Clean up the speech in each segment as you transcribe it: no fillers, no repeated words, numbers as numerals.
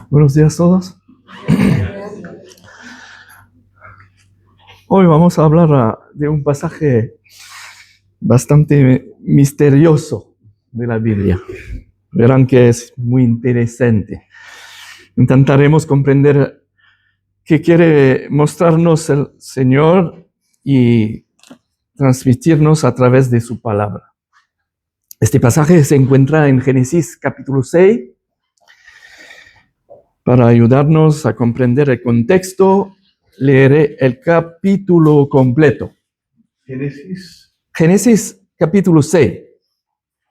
Buenos días a todos. Hoy vamos a hablar de un pasaje bastante misterioso de la Biblia. Verán que es muy interesante. Intentaremos comprender qué quiere mostrarnos el Señor y transmitirnos a través de su palabra. Este pasaje se encuentra en Génesis capítulo 6. Para ayudarnos a comprender el contexto, leeré el capítulo completo. Génesis capítulo 6.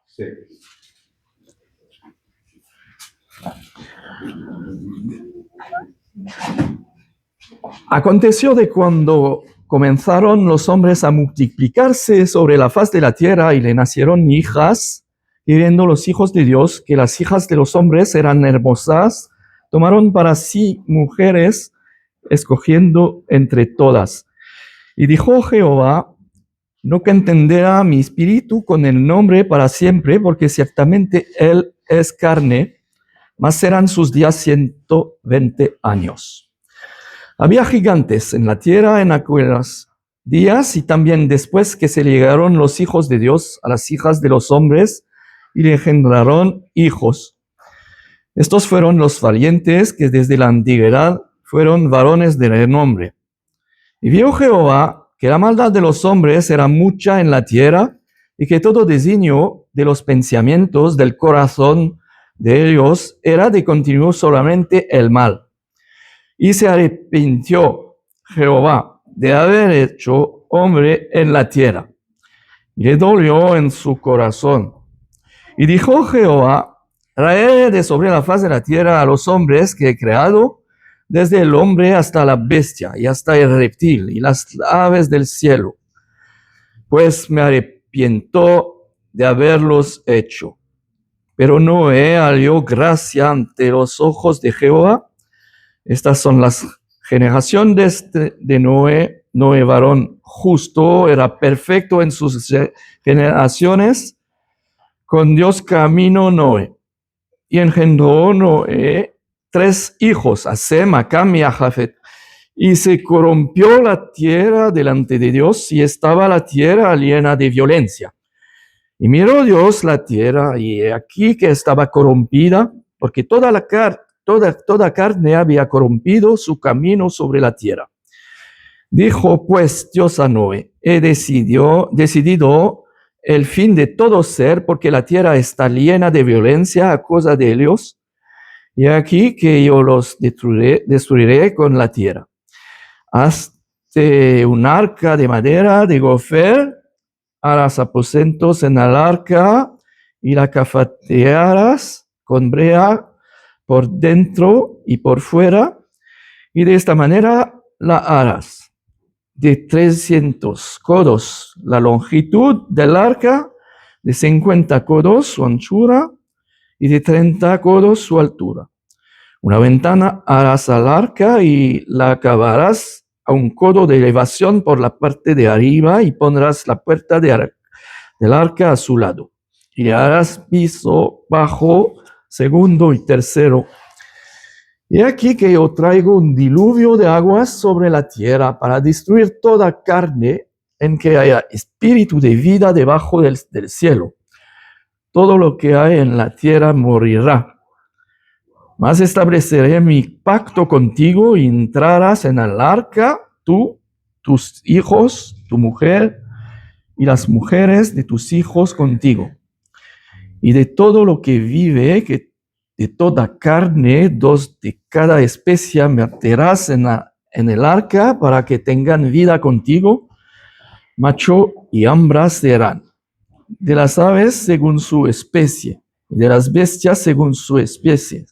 Sí. Aconteció de cuando comenzaron los hombres a multiplicarse sobre la faz de la tierra y le nacieron hijas, y viendo los hijos de Dios que las hijas de los hombres eran hermosas, tomaron para sí mujeres, escogiendo entre todas. Y dijo Jehová: no contenderá mi espíritu con el hombre para siempre, porque ciertamente él es carne, mas serán sus días 120 años. Había gigantes en la tierra en aquellos días, y también después que se llegaron los hijos de Dios a las hijas de los hombres, y le engendraron hijos. Estos fueron los valientes que desde la antigüedad fueron varones de renombre. Y vio Jehová que la maldad de los hombres era mucha en la tierra, y que todo designio de los pensamientos del corazón de ellos era de continuo solamente el mal. Y se arrepintió Jehová de haber hecho hombre en la tierra, y le dolió en su corazón. Y dijo Jehová: traeré de sobre la faz de la tierra a los hombres que he creado, desde el hombre hasta la bestia, y hasta el reptil, y las aves del cielo, pues me arrepiento de haberlos hecho. Pero Noé halló gracia ante los ojos de Jehová. Estas son las generaciones de Noé. Noé, varón justo, era perfecto en sus generaciones. Con Dios caminó Noé, y engendró Noé 3 hijos, a Sem, a Cam y a Jafet. Y se corrompió la tierra delante de Dios, y estaba la tierra llena de violencia. Y miró Dios la tierra, y aquí que estaba corrompida, porque toda carne había corrompido su camino sobre la tierra. Dijo pues Dios a Noé: he decidido el fin de todo ser, porque la tierra está llena de violencia a causa de ellos, y aquí que yo los destruiré con la tierra. Hazte un arca de madera de gofer, harás aposentos en el arca, y la cafetearás con brea por dentro y por fuera, y de esta manera la harás. De 300 codos la longitud del arca, de 50 codos su anchura, y de 30 codos su altura. Una ventana harás al arca, y la acabarás a un codo de elevación por la parte de arriba, y pondrás la puerta del arca a su lado. Y le harás piso bajo, segundo y tercero. Y aquí que yo traigo un diluvio de aguas sobre la tierra para destruir toda carne en que haya espíritu de vida debajo del cielo. Todo lo que hay en la tierra morirá. Mas estableceré mi pacto contigo, y entrarás en el arca, tú, tus hijos, tu mujer, y las mujeres de tus hijos contigo. Y de todo lo que vive, que de toda carne, 2 de cada especie meterás en el arca, para que tengan vida contigo. Macho y hembra serán. De las aves según su especie, y de las bestias según su especie,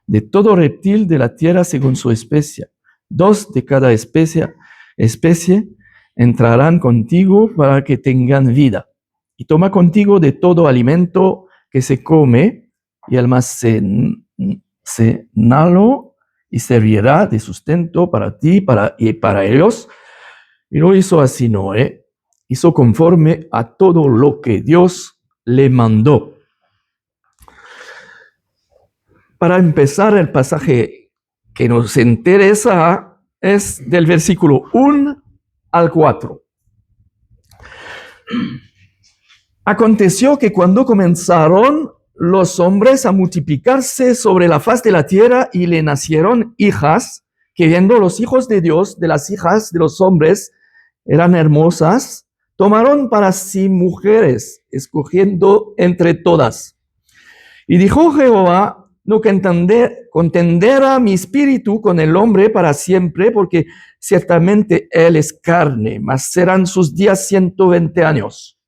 de todo reptil de la tierra según su especie. 2 de cada especie entrarán contigo para que tengan vida. Y toma contigo de todo alimento que se come, y almacenalo, y servirá de sustento para ti y para ellos. Y lo hizo así Noé. Hizo conforme a todo lo que Dios le mandó. Para empezar, el pasaje que nos interesa es del versículo 1 al 4. Aconteció que cuando comenzaron los hombres a multiplicarse sobre la faz de la tierra y le nacieron hijas, que viendo los hijos de Dios de las hijas de los hombres eran hermosas, tomaron para sí mujeres, escogiendo entre todas. Y dijo Jehová, no contenderá mi espíritu con el hombre para siempre, porque ciertamente él es carne, mas serán sus días 120 años.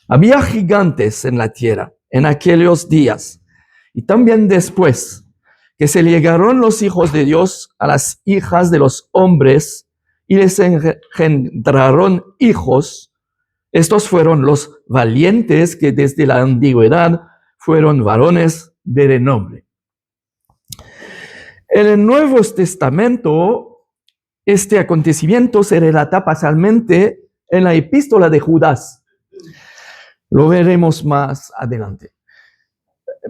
Había gigantes en la tierra en aquellos días, y también después que se llegaron los hijos de Dios a las hijas de los hombres y les engendraron hijos. Estos fueron los valientes que desde la antigüedad fueron varones de renombre. En el Nuevo Testamento, este acontecimiento se relata parcialmente en la epístola de Judas. Lo veremos más adelante.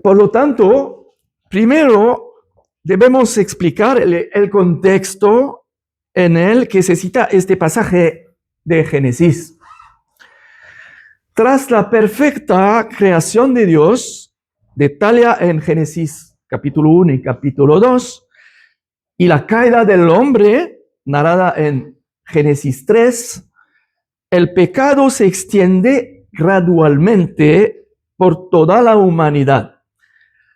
Por lo tanto, primero debemos explicar el contexto en el que se cita este pasaje de Génesis. Tras la perfecta creación de Dios, detalla en Génesis capítulo 1 y capítulo 2, y la caída del hombre, narrada en Génesis 3, el pecado se extiende gradualmente por toda la humanidad.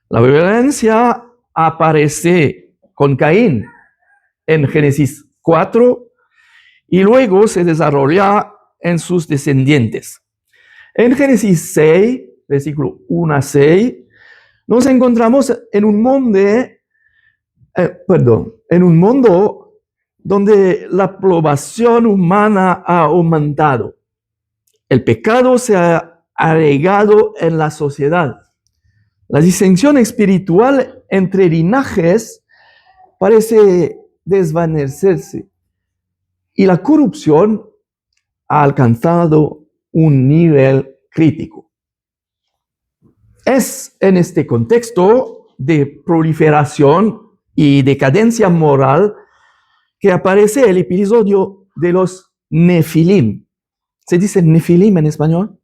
La violencia aparece con Caín en Génesis 4 y luego se desarrolla en sus descendientes. En Génesis 6, versículo 1 a 6, nos encontramos en un mundo donde la población humana ha aumentado. El pecado se ha arraigado en la sociedad. La disensión espiritual entre linajes parece desvanecerse y la corrupción ha alcanzado un nivel crítico. Es en este contexto de proliferación y decadencia moral que aparece el episodio de los Nefilim. ¿Se dice Nefilim en español?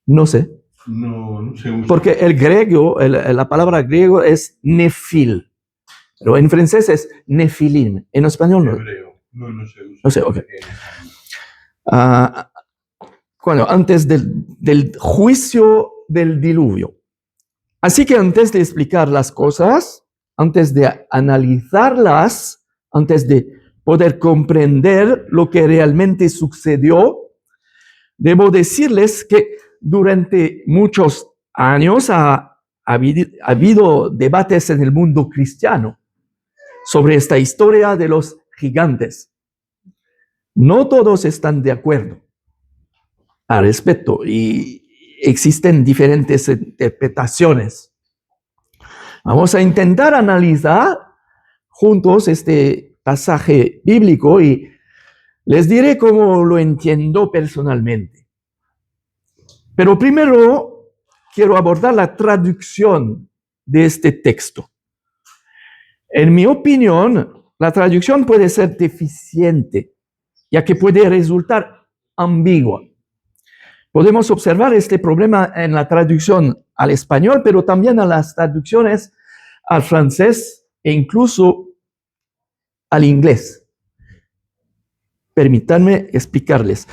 No sé. No se usa. Porque el griego, la palabra griego es Nefil, pero en francés es Nefilim. En español no. Hebreo. No se usa. No sé, ok. Antes del juicio del diluvio. Así que antes de explicar las cosas, antes de analizarlas, antes de poder comprender lo que realmente sucedió, debo decirles que durante muchos años ha habido debates en el mundo cristiano sobre esta historia de los gigantes. No todos están de acuerdo al respecto y existen diferentes interpretaciones. Vamos a intentar analizar juntos este pasaje bíblico y les diré cómo lo entiendo personalmente. Pero primero quiero abordar la traducción de este texto. En mi opinión, la traducción puede ser deficiente, ya que puede resultar ambigua. Podemos observar este problema en la traducción al español, pero también en las traducciones al francés e incluso al inglés. Permítanme explicarles.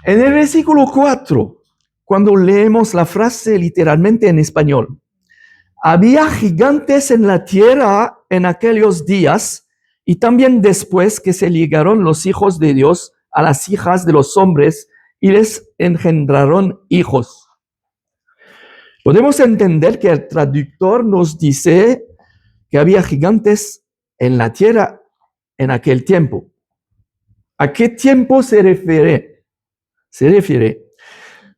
En el versículo 4, cuando leemos la frase literalmente en español, había gigantes en la tierra en aquellos días y también después que se llegaron los hijos de Dios a las hijas de los hombres y les engendraron hijos. Podemos entender que el traductor nos dice que había gigantes en la tierra en aquel tiempo. ¿A qué tiempo se refiere?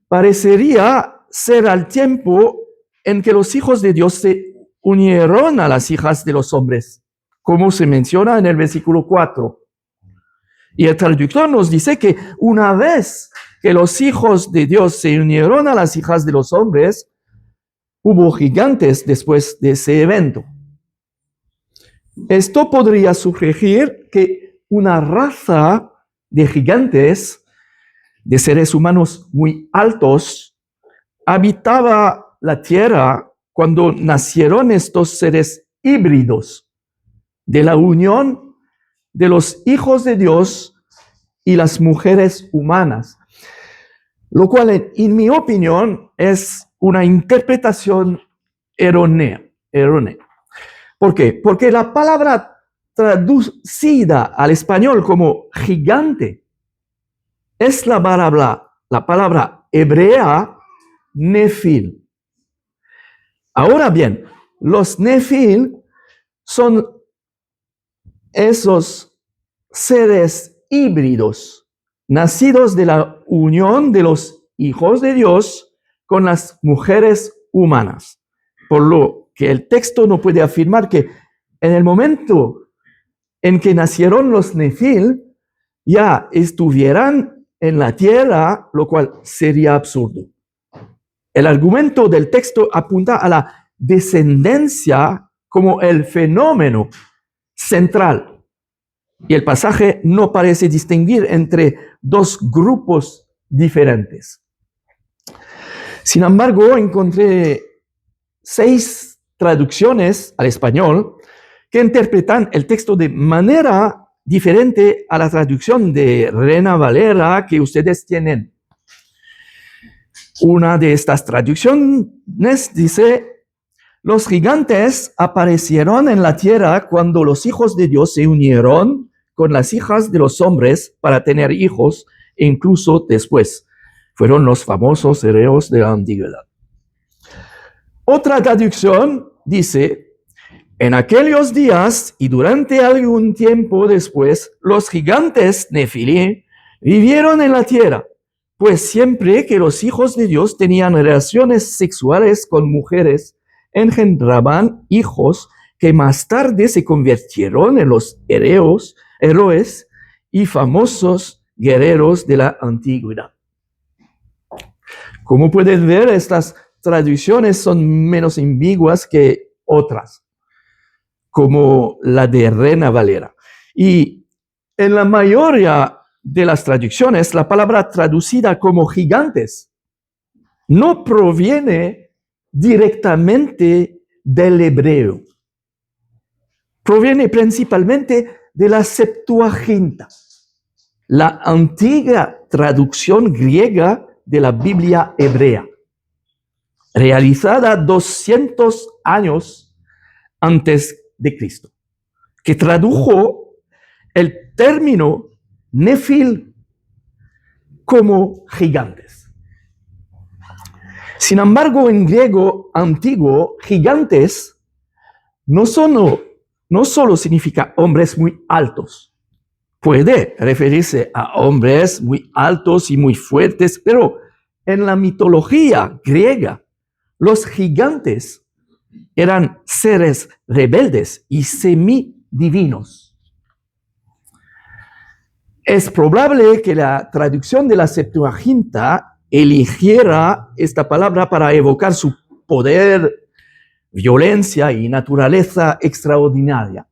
Parecería ser al tiempo en que los hijos de Dios se unieron a las hijas de los hombres, como se menciona en el versículo 4. Y el traductor nos dice que una vez que los hijos de Dios se unieron a las hijas de los hombres, hubo gigantes después de ese evento. Esto podría sugerir que una raza de gigantes, de seres humanos muy altos, habitaba la tierra cuando nacieron estos seres híbridos de la unión de los hijos de Dios y las mujeres humanas, lo cual, en mi opinión, es una interpretación errónea. ¿Por qué? Porque la palabra traducida al español como gigante es la palabra hebrea nefil. Ahora bien, los nefil son esos seres híbridos nacidos de la unión de los hijos de Dios con las mujeres humanas. Por lo que el texto no puede afirmar que en el momento en que nacieron los nefil ya estuvieran en la tierra, lo cual sería absurdo. El argumento del texto apunta a la descendencia como el fenómeno central. Y el pasaje no parece distinguir entre dos grupos diferentes. Sin embargo, encontré 6 traducciones al español que interpretan el texto de manera diferente a la traducción de Reina Valera que ustedes tienen. Una de estas traducciones dice: los gigantes aparecieron en la tierra cuando los hijos de Dios se unieron con las hijas de los hombres para tener hijos, e incluso después. Fueron los famosos hereos de la antigüedad. Otra traducción dice: en aquellos días y durante algún tiempo después, los gigantes Nefilim vivieron en la tierra, pues siempre que los hijos de Dios tenían relaciones sexuales con mujeres, engendraban hijos que más tarde se convirtieron en los héroes y famosos guerreros de la antigüedad. Como pueden ver, estas traducciones son menos ambiguas que otras, como la de Reina Valera. Y en la mayoría de las traducciones, la palabra traducida como gigantes no proviene directamente del hebreo. Proviene principalmente de la Septuaginta, la antigua traducción griega de la Biblia hebrea, realizada 200 años antes de Cristo, que tradujo el término nefil como gigantes. Sin embargo, en griego antiguo, gigantes no solo significa hombres muy altos. Puede referirse a hombres muy altos y muy fuertes, pero en la mitología griega, los gigantes eran seres rebeldes y semidivinos. Es probable que la traducción de la Septuaginta eligiera esta palabra para evocar su poder, violencia y naturaleza extraordinaria,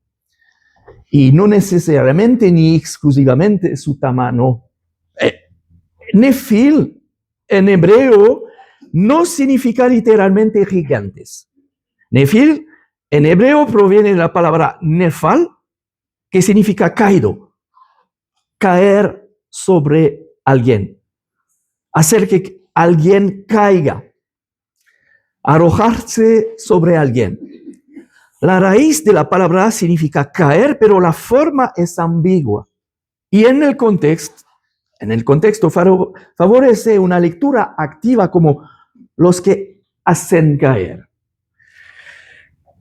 y no necesariamente ni exclusivamente su tamaño. Nefil en hebreo no significa literalmente gigantes. Nefil en hebreo proviene de la palabra nefal, que significa caído, caer sobre alguien, hacer que alguien caiga, arrojarse sobre alguien. La raíz de la palabra significa caer, pero la forma es ambigua. Y en el contexto favorece una lectura activa como los que hacen caer.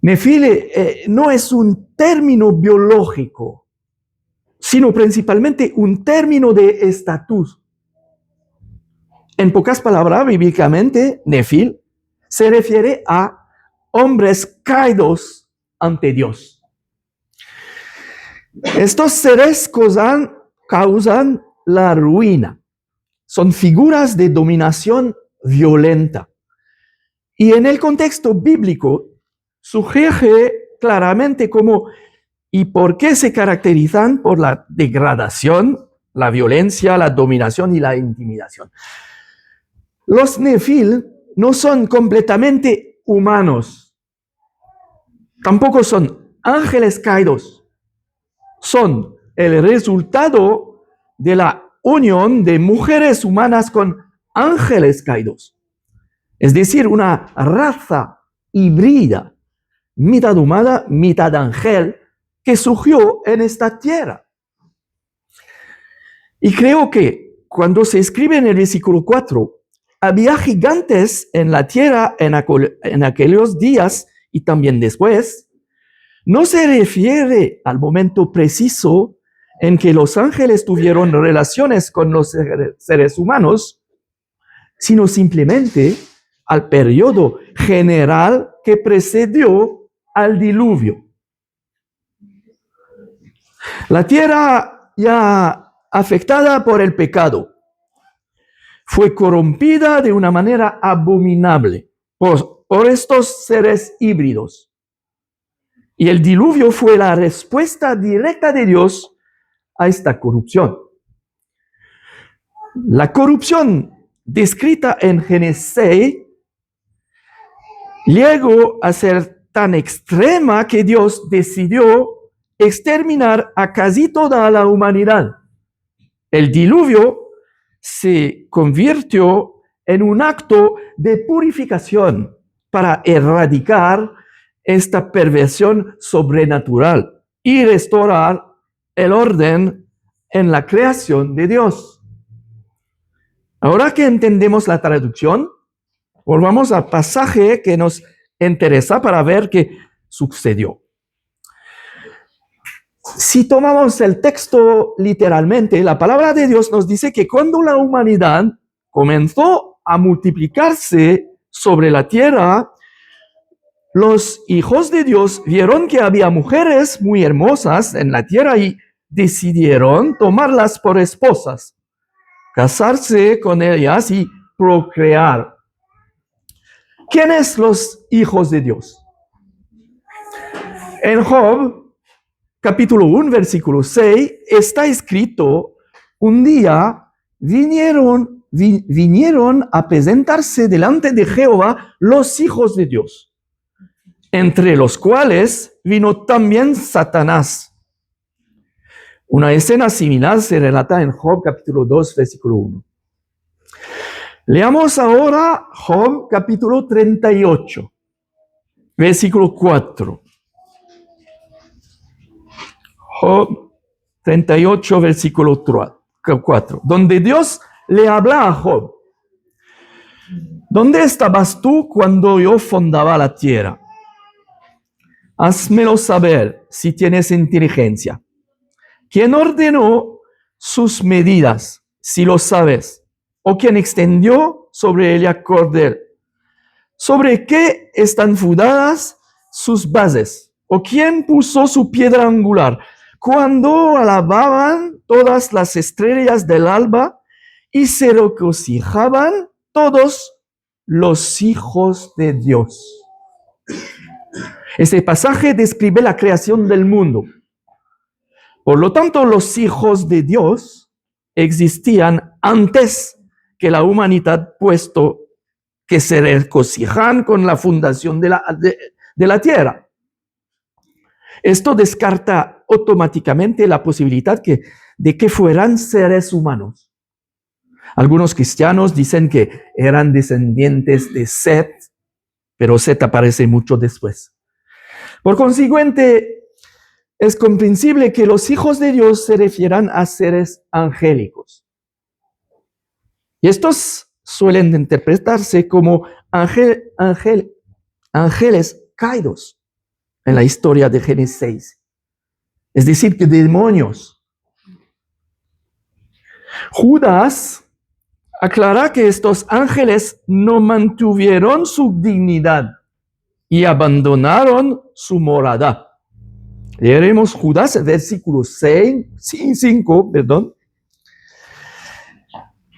Nefil no es un término biológico, sino principalmente un término de estatus. En pocas palabras, bíblicamente, Nefil se refiere a hombres caídos ante Dios. Estos seres causan la ruina. Son figuras de dominación violenta. Y en el contexto bíblico sugiere claramente cómo y por qué se caracterizan por la degradación, la violencia, la dominación y la intimidación. Los Nefil no son completamente humanos, tampoco son ángeles caídos, son el resultado de la unión de mujeres humanas con ángeles caídos. Es decir, una raza híbrida, mitad humana, mitad ángel, que surgió en esta tierra. Y creo que cuando se escribe en el versículo 4, había gigantes en la tierra en aquellos días y también después, no se refiere al momento preciso en que los ángeles tuvieron relaciones con los seres humanos, sino simplemente al periodo general que precedió al diluvio. La tierra ya afectada por el pecado fue corrompida de una manera abominable por estos seres híbridos. Y el diluvio fue la respuesta directa de Dios a esta corrupción. La corrupción descrita en Génesis 6 llegó a ser tan extrema que Dios decidió exterminar a casi toda la humanidad. El diluvio se convirtió en un acto de purificación para erradicar esta perversión sobrenatural y restaurar el orden en la creación de Dios. Ahora que entendemos la traducción, volvamos al pasaje que nos interesa para ver qué sucedió. Si tomamos el texto literalmente, la palabra de Dios nos dice que cuando la humanidad comenzó a multiplicarse sobre la tierra, los hijos de Dios vieron que había mujeres muy hermosas en la tierra y decidieron tomarlas por esposas, casarse con ellas y procrear. ¿Quiénes los hijos de Dios? En Job, capítulo 1, versículo 6, está escrito: un día vinieron a presentarse delante de Jehová los hijos de Dios, entre los cuales vino también Satanás. Una escena similar se relata en Job capítulo 2, versículo 1. Leamos ahora Job capítulo 38, versículo 4. Job 38, versículo 4, donde Dios le habla a Job: ¿dónde estabas tú cuando yo fundaba la tierra? Házmelo saber si tienes inteligencia. ¿Quién ordenó sus medidas, si lo sabes? ¿O quién extendió sobre ella cordel? ¿Sobre qué están fundadas sus bases? ¿O quién puso su piedra angular? Cuando alababan todas las estrellas del alba y se regocijaban todos los hijos de Dios. Este pasaje describe la creación del mundo. Por lo tanto, los hijos de Dios existían antes que la humanidad, puesto que se regocijan con la fundación de la tierra. Esto descarta automáticamente la posibilidad de que fueran seres humanos. Algunos cristianos dicen que eran descendientes de Set, pero Set aparece mucho después. Por consiguiente, es comprensible que los hijos de Dios se refieran a seres angélicos. Y estos suelen interpretarse como ángeles caídos en la historia de Génesis 6. Es decir, que demonios. Judas aclara que estos ángeles no mantuvieron su dignidad y abandonaron su morada. Leeremos Judas, versículo 5,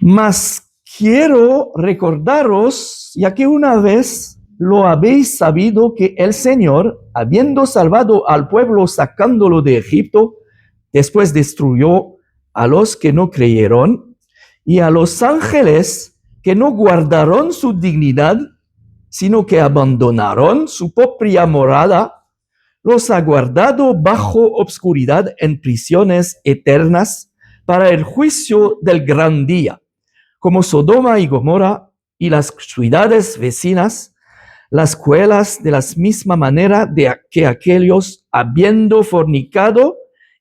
Mas quiero recordaros, ya que una vez lo habéis sabido que el Señor, habiendo salvado al pueblo sacándolo de Egipto, después destruyó a los que no creyeron y a los ángeles que no guardaron su dignidad, sino que abandonaron su propia morada, los ha guardado bajo obscuridad en prisiones eternas para el juicio del gran día, como Sodoma y Gomorra y las ciudades vecinas, las cuales de la misma manera de que aquellos, habiendo fornicado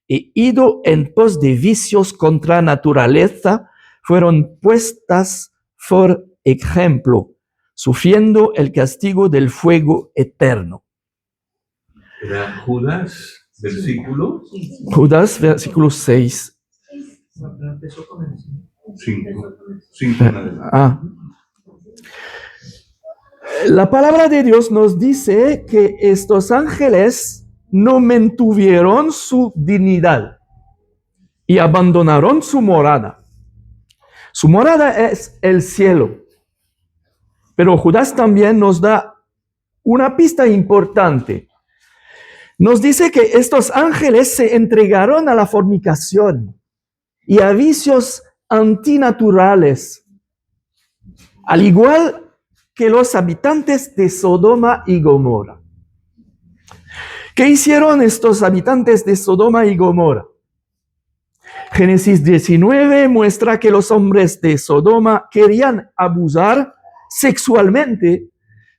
e ido en pos de vicios contra naturaleza, fueron puestas por ejemplo, sufriendo el castigo del fuego eterno. Era Judas, versículo Judas, versículo 6. 5. 5 en adelante. La palabra de Dios nos dice que estos ángeles no mantuvieron su dignidad y abandonaron su morada. Su morada es el cielo. Pero Judas también nos da una pista importante. Nos dice que estos ángeles se entregaron a la fornicación y a vicios antinaturales, al igual que los habitantes de Sodoma y Gomorra. ¿Qué hicieron estos habitantes de Sodoma y Gomorra? Génesis 19 muestra que los hombres de Sodoma querían abusar sexualmente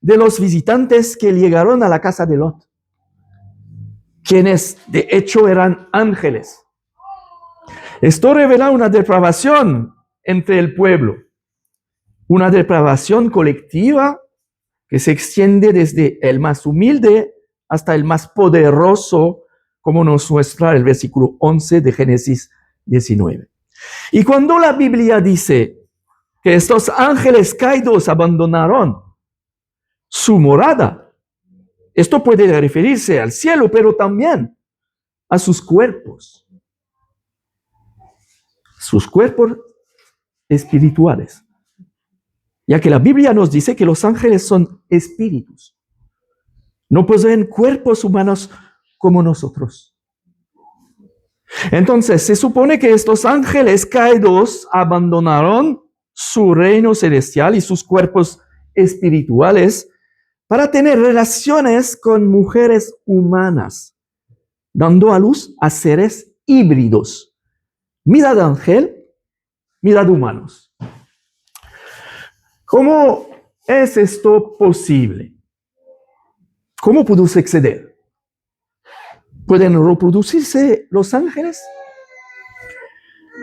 de los visitantes que llegaron a la casa de Lot, quienes de hecho eran ángeles. Esto revela una depravación entre el pueblo, una depravación colectiva que se extiende desde el más humilde hasta el más poderoso, como nos muestra el versículo 11 de Génesis 19. Y cuando la Biblia dice que estos ángeles caídos abandonaron su morada, esto puede referirse al cielo, pero también a sus cuerpos espirituales, ya que la Biblia nos dice que los ángeles son espíritus, no poseen cuerpos humanos como nosotros. Entonces, se supone que estos ángeles caídos abandonaron su reino celestial y sus cuerpos espirituales para tener relaciones con mujeres humanas, dando a luz a seres híbridos, mitad ángel, mitad humanos. ¿Cómo es esto posible? ¿Cómo pudo suceder? ¿Pueden reproducirse los ángeles?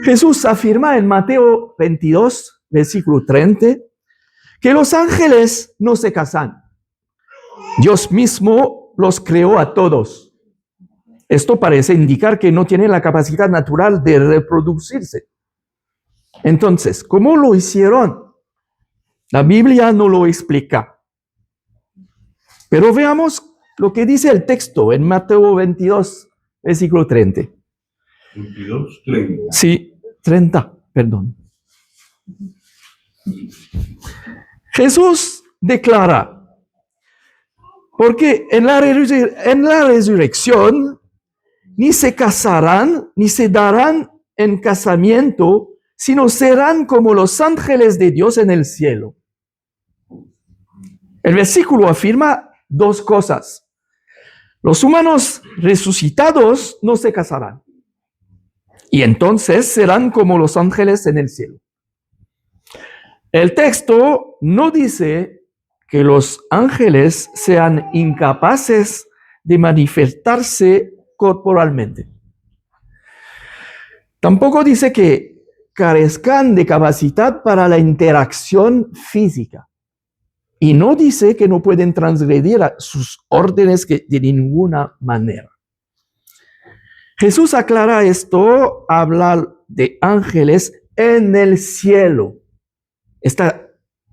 Jesús afirma en Mateo 22, versículo 30, que los ángeles no se casan. Dios mismo los creó a todos. Esto parece indicar que no tienen la capacidad natural de reproducirse. Entonces, ¿cómo lo hicieron? La Biblia no lo explica. Pero veamos lo que dice el texto en Mateo 22, versículo 30. 22, 30. Sí, 30, perdón. Jesús declara, porque en la resurrección ni se casarán ni se darán en casamiento, sino serán como los ángeles de Dios en el cielo. El versículo afirma dos cosas. Los humanos resucitados no se casarán, y entonces serán como los ángeles en el cielo. El texto no dice que los ángeles sean incapaces de manifestarse corporalmente. Tampoco dice que carezcan de capacidad para la interacción física. Y no dice que no pueden transgredir sus órdenes de ninguna manera. Jesús aclara esto, habla de ángeles en el cielo. Esta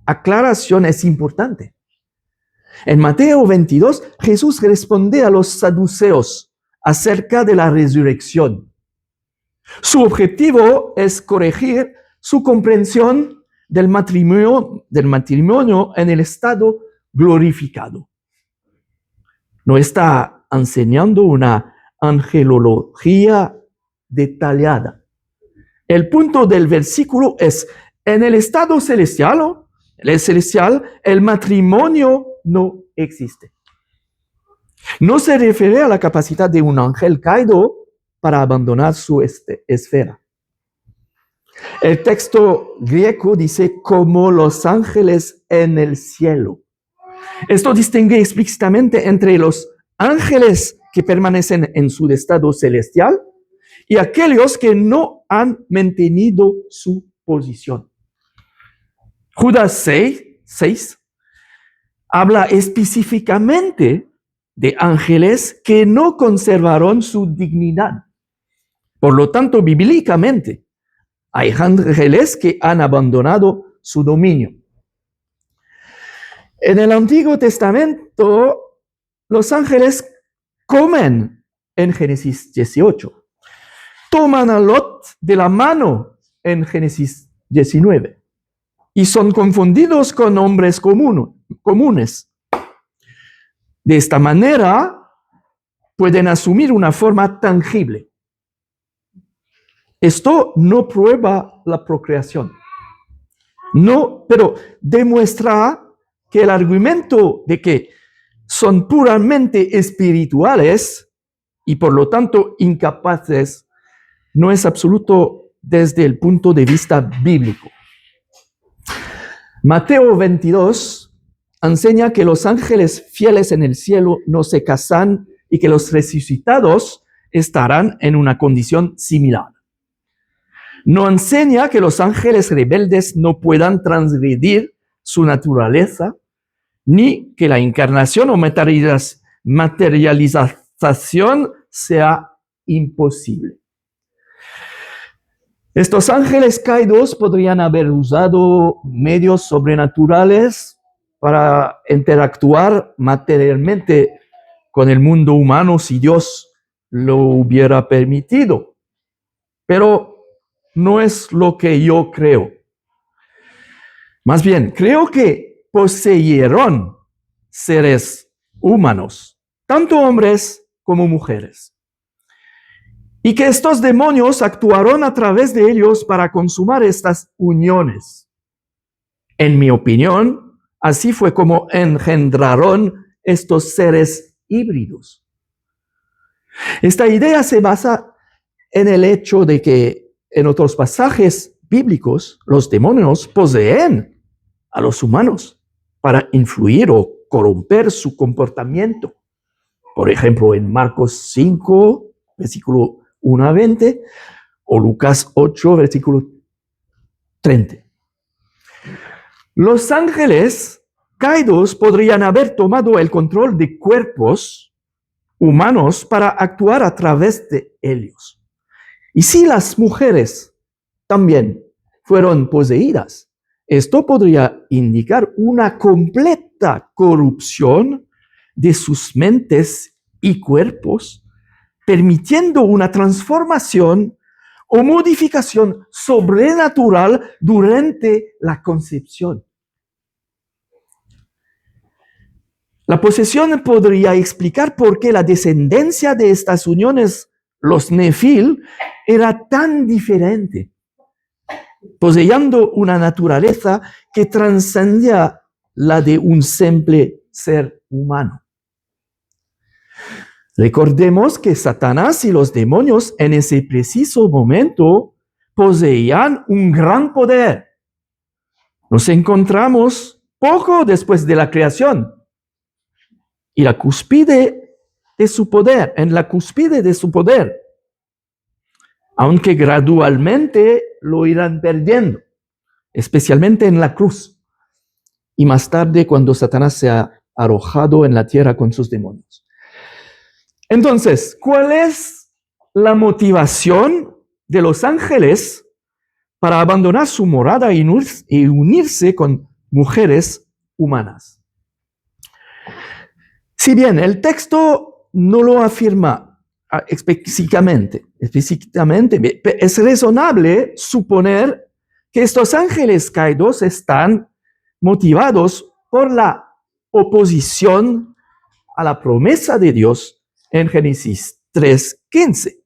aclaración es importante. En Mateo 22, Jesús responde a los saduceos acerca de la resurrección. Su objetivo es corregir su comprensión del matrimonio en el estado glorificado. No está enseñando una angelología detallada. El punto del versículo es, en el estado celestial, el matrimonio no existe. No se refiere a la capacidad de un ángel caído para abandonar su esfera. El texto griego dice como los ángeles en el cielo. Esto distingue explícitamente entre los ángeles que permanecen en su estado celestial y aquellos que no han mantenido su posición. Judas 6 habla específicamente de ángeles que no conservaron su dignidad. Por lo tanto, bíblicamente, hay ángeles que han abandonado su dominio. En el Antiguo Testamento, los ángeles comen en Génesis 18. Toman a Lot de la mano en Génesis 19. Y son confundidos con hombres comunes. De esta manera, pueden asumir una forma tangible. Esto no prueba la procreación. No, pero demuestra que el argumento de que son puramente espirituales y por lo tanto incapaces no es absoluto desde el punto de vista bíblico. Mateo 22 enseña que los ángeles fieles en el cielo no se casan y que los resucitados estarán en una condición similar. No enseña que los ángeles rebeldes no puedan transgredir su naturaleza, ni que la encarnación o materialización sea imposible. Estos ángeles caídos podrían haber usado medios sobrenaturales para interactuar materialmente con el mundo humano si Dios lo hubiera permitido. Pero no es lo que yo creo. Más bien, creo que poseyeron seres humanos, tanto hombres como mujeres. Y que estos demonios actuaron a través de ellos para consumar estas uniones. En mi opinión, así fue como engendraron estos seres híbridos. Esta idea se basa en el hecho de que en otros pasajes bíblicos los demonios poseen a los humanos para influir o corromper su comportamiento. Por ejemplo, en Marcos 5, versículo 1 a 20, o Lucas 8, versículo 30. Los ángeles caídos podrían haber tomado el control de cuerpos humanos para actuar a través de ellos. Y si las mujeres también fueron poseídas, esto podría indicar una completa corrupción de sus mentes y cuerpos, permitiendo una transformación o modificación sobrenatural durante la concepción. La posesión podría explicar por qué la descendencia de estas uniones, los Nefil, era tan diferente, poseyendo una naturaleza que trascendía la de un simple ser humano. Recordemos que Satanás y los demonios en ese preciso momento poseían un gran poder. Nos encontramos poco después de la creación y la cúspide de su poder, en la cúspide de su poder, aunque gradualmente lo irán perdiendo, especialmente en la cruz y más tarde cuando Satanás se ha arrojado en la tierra con sus demonios. Entonces, ¿cuál es la motivación de los ángeles para abandonar su morada y unirse con mujeres humanas? Si bien el texto no lo afirma específicamente, es razonable suponer que estos ángeles caídos están motivados por la oposición a la promesa de Dios en Génesis 3:15.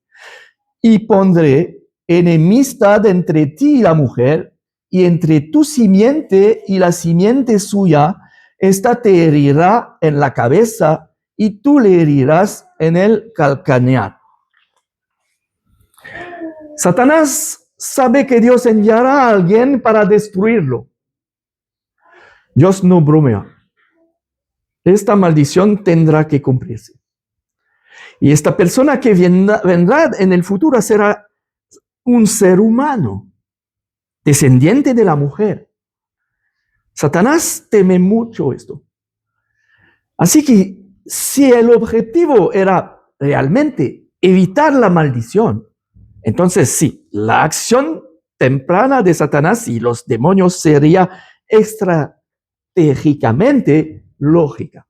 Y pondré enemistad entre ti y la mujer, y entre tu simiente y la simiente suya. Esta te herirá en la cabeza, y tú le herirás en el calcañar. Satanás sabe que Dios enviará a alguien para destruirlo. Dios no bromea. Esta maldición tendrá que cumplirse. Y esta persona que vendrá en el futuro será un ser humano, descendiente de la mujer. Satanás teme mucho esto. Así que si el objetivo era realmente evitar la maldición, entonces sí, la acción temprana de Satanás y los demonios sería estratégicamente lógica.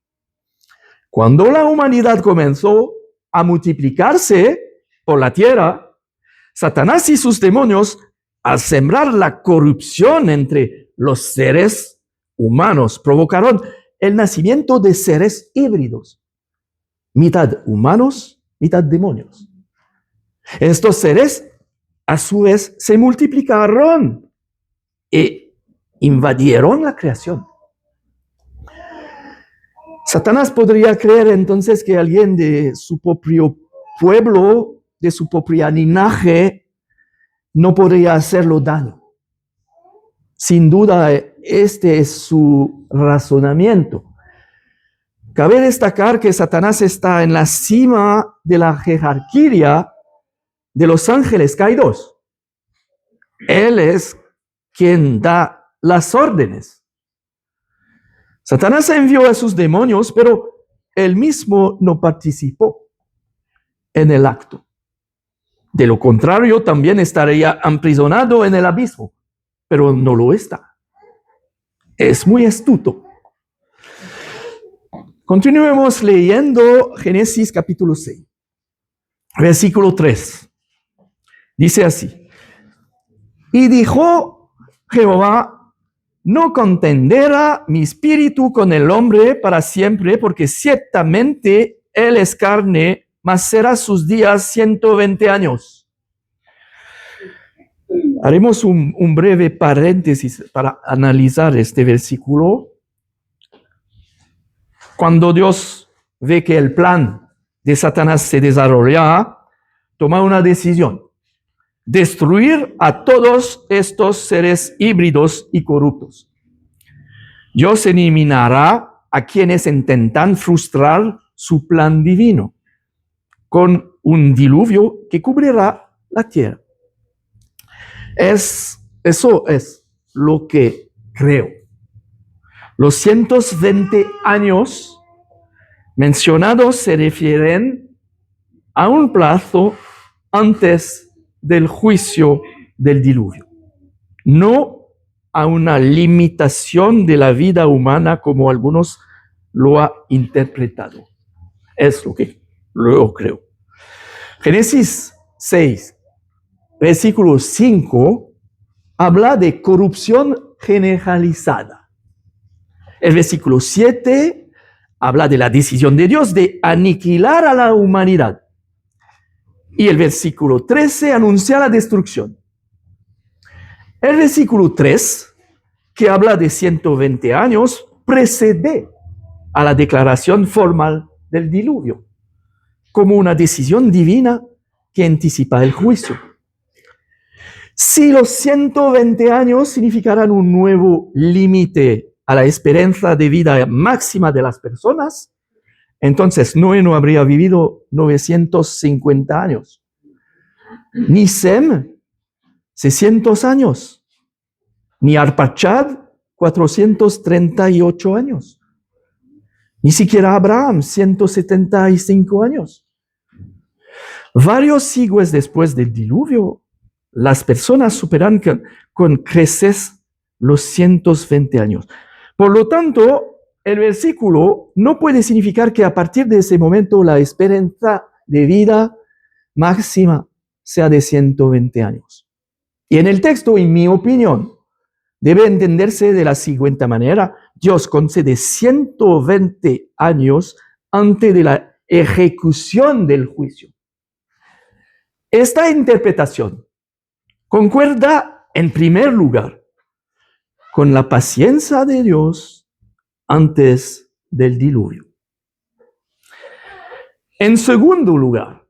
Cuando la humanidad comenzó a multiplicarse por la tierra, Satanás y sus demonios, al sembrar la corrupción entre los seres humanos, provocaron el nacimiento de seres híbridos, mitad humanos, mitad demonios. Estos seres, a su vez, se multiplicaron e invadieron la creación. Satanás podría creer entonces que alguien de su propio pueblo, de su propio linaje, no podría hacerlo daño. Sin duda, este es su razonamiento. Cabe destacar que Satanás está en la cima de la jerarquía de los ángeles caídos. Él es quien da las órdenes. Satanás envió a sus demonios, pero él mismo no participó en el acto. De lo contrario, también estaría aprisionado en el abismo, pero no lo está. Es muy astuto. Continuemos leyendo Génesis capítulo 6, versículo 3. Dice así: y dijo Jehová, no contenderá mi espíritu con el hombre para siempre, porque ciertamente él es carne, mas será sus días 120 años. Haremos un breve paréntesis para analizar este versículo. Cuando Dios ve que el plan de Satanás se desarrolla, toma una decisión: destruir a todos estos seres híbridos y corruptos. Dios eliminará a quienes intentan frustrar su plan divino con un diluvio que cubrirá la tierra. Eso es lo que creo. Los 120 años mencionados se refieren a un plazo antes del juicio del diluvio, no a una limitación de la vida humana como algunos lo han interpretado. Es lo que luego creo. Génesis 6, versículo 5, habla de corrupción generalizada. El versículo 7 habla de la decisión de Dios de aniquilar a la humanidad. Y el versículo 13 anuncia la destrucción. El versículo 3, que habla de 120 años, precede a la declaración formal del diluvio, como una decisión divina que anticipa el juicio. Si los 120 años significarán un nuevo límite a la esperanza de vida máxima de las personas, entonces Noé no habría vivido 950 años, ni Sem 600 años, ni Arpachad 438 años, ni siquiera Abraham 175 años. Varios siglos después del diluvio, las personas superan con creces los 120 años. Por lo tanto, el versículo no puede significar que a partir de ese momento la esperanza de vida máxima sea de 120 años. Y en el texto, en mi opinión, debe entenderse de la siguiente manera. Dios concede 120 años antes de la ejecución del juicio. Esta interpretación concuerda, en primer lugar, con la paciencia de Dios antes del diluvio. En segundo lugar,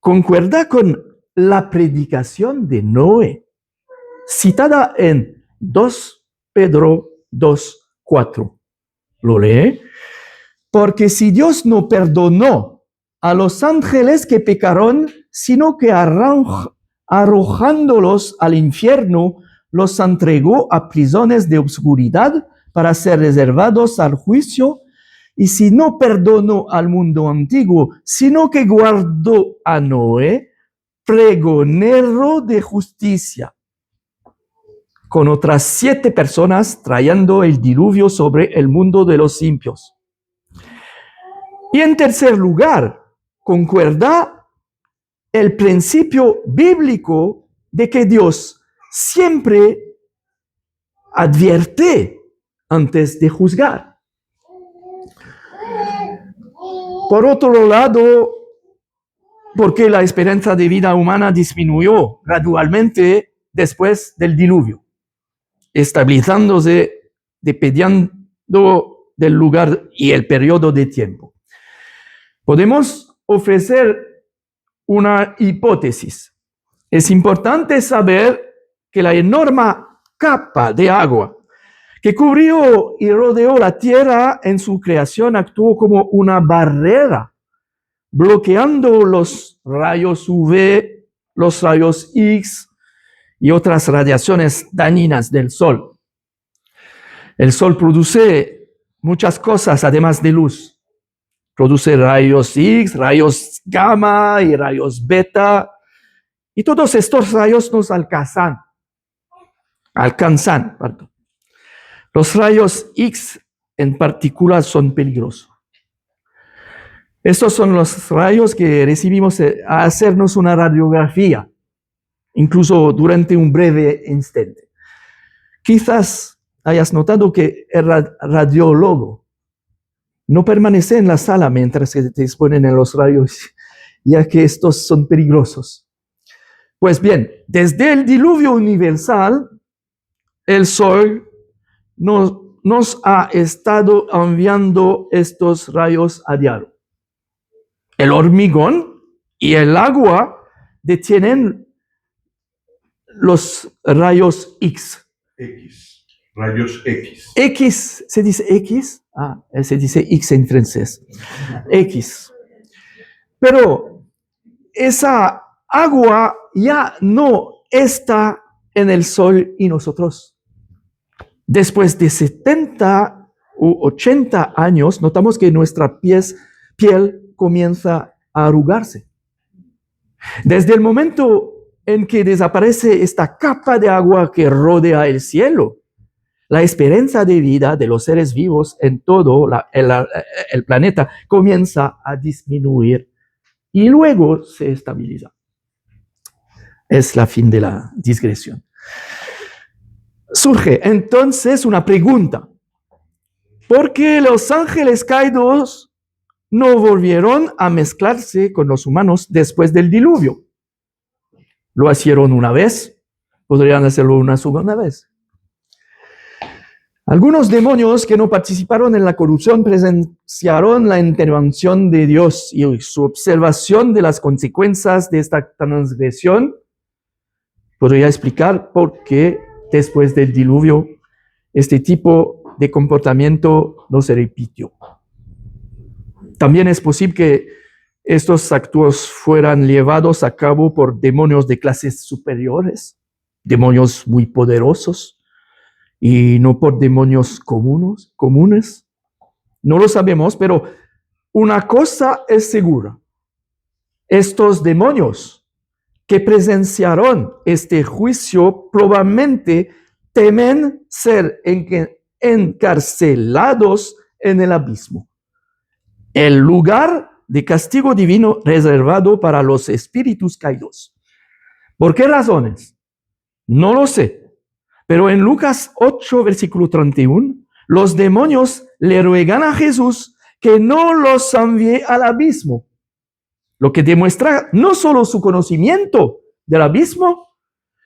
concuerda con la predicación de Noé, citada en 2 Pedro 2:4. ¿Lo lee? Porque si Dios no perdonó a los ángeles que pecaron, sino que arrojándolos al infierno, los entregó a prisiones de obscuridad para ser reservados al juicio, y si no perdonó al mundo antiguo, sino que guardó a Noé, pregonero de justicia, con otras 7 personas trayendo el diluvio sobre el mundo de los impios. Y en tercer lugar, concuerda el principio bíblico de que Dios siempre advierte antes de juzgar. Por otro lado, porque la esperanza de vida humana disminuyó gradualmente después del diluvio, estabilizándose dependiendo del lugar y el periodo de tiempo. Podemos ofrecer una hipótesis. Es importante saber que la enorme capa de agua que cubrió y rodeó la tierra en su creación actuó como una barrera, bloqueando los rayos UV, los rayos X y otras radiaciones dañinas del sol. El sol produce muchas cosas además de luz. Produce rayos X, rayos gamma y rayos beta. Y todos estos rayos nos alcanzan. Los rayos X en particular son peligrosos. Estos son los rayos que recibimos a hacernos una radiografía, incluso durante un breve instante. Quizás hayas notado que el radiólogo no permanece en la sala mientras que te exponen en los rayos, ya que estos son peligrosos. Pues bien, desde el diluvio universal, el sol nos ha estado enviando estos rayos a diario. El hormigón y el agua detienen los rayos X. Rayos X. X, ¿se dice X? Se dice X en francés. X. Pero esa agua ya no está en el sol y nosotros. Después de 70 u 80 años, notamos que nuestra piel comienza a arrugarse. Desde el momento en que desaparece esta capa de agua que rodea el cielo, la esperanza de vida de los seres vivos en todo el planeta comienza a disminuir y luego se estabiliza. Es la fin de la digresión. Surge entonces una pregunta. ¿Por qué los ángeles caídos no volvieron a mezclarse con los humanos después del diluvio? ¿Lo hicieron una vez? ¿Podrían hacerlo una segunda vez? Algunos demonios que no participaron en la corrupción presenciaron la intervención de Dios y su observación de las consecuencias de esta transgresión podría explicar por qué después del diluvio este tipo de comportamiento no se repitió. También es posible que estos actos fueran llevados a cabo por demonios de clases superiores, demonios muy poderosos, y no por demonios comunes. No lo sabemos, pero una cosa es segura. Estos demonios que presenciaron este juicio probablemente temen ser encarcelados en el abismo, el lugar de castigo divino reservado para los espíritus caídos. ¿Por qué razones? No lo sé. Pero en Lucas 8, versículo 31, los demonios le ruegan a Jesús que no los envíe al abismo, lo que demuestra no solo su conocimiento del abismo,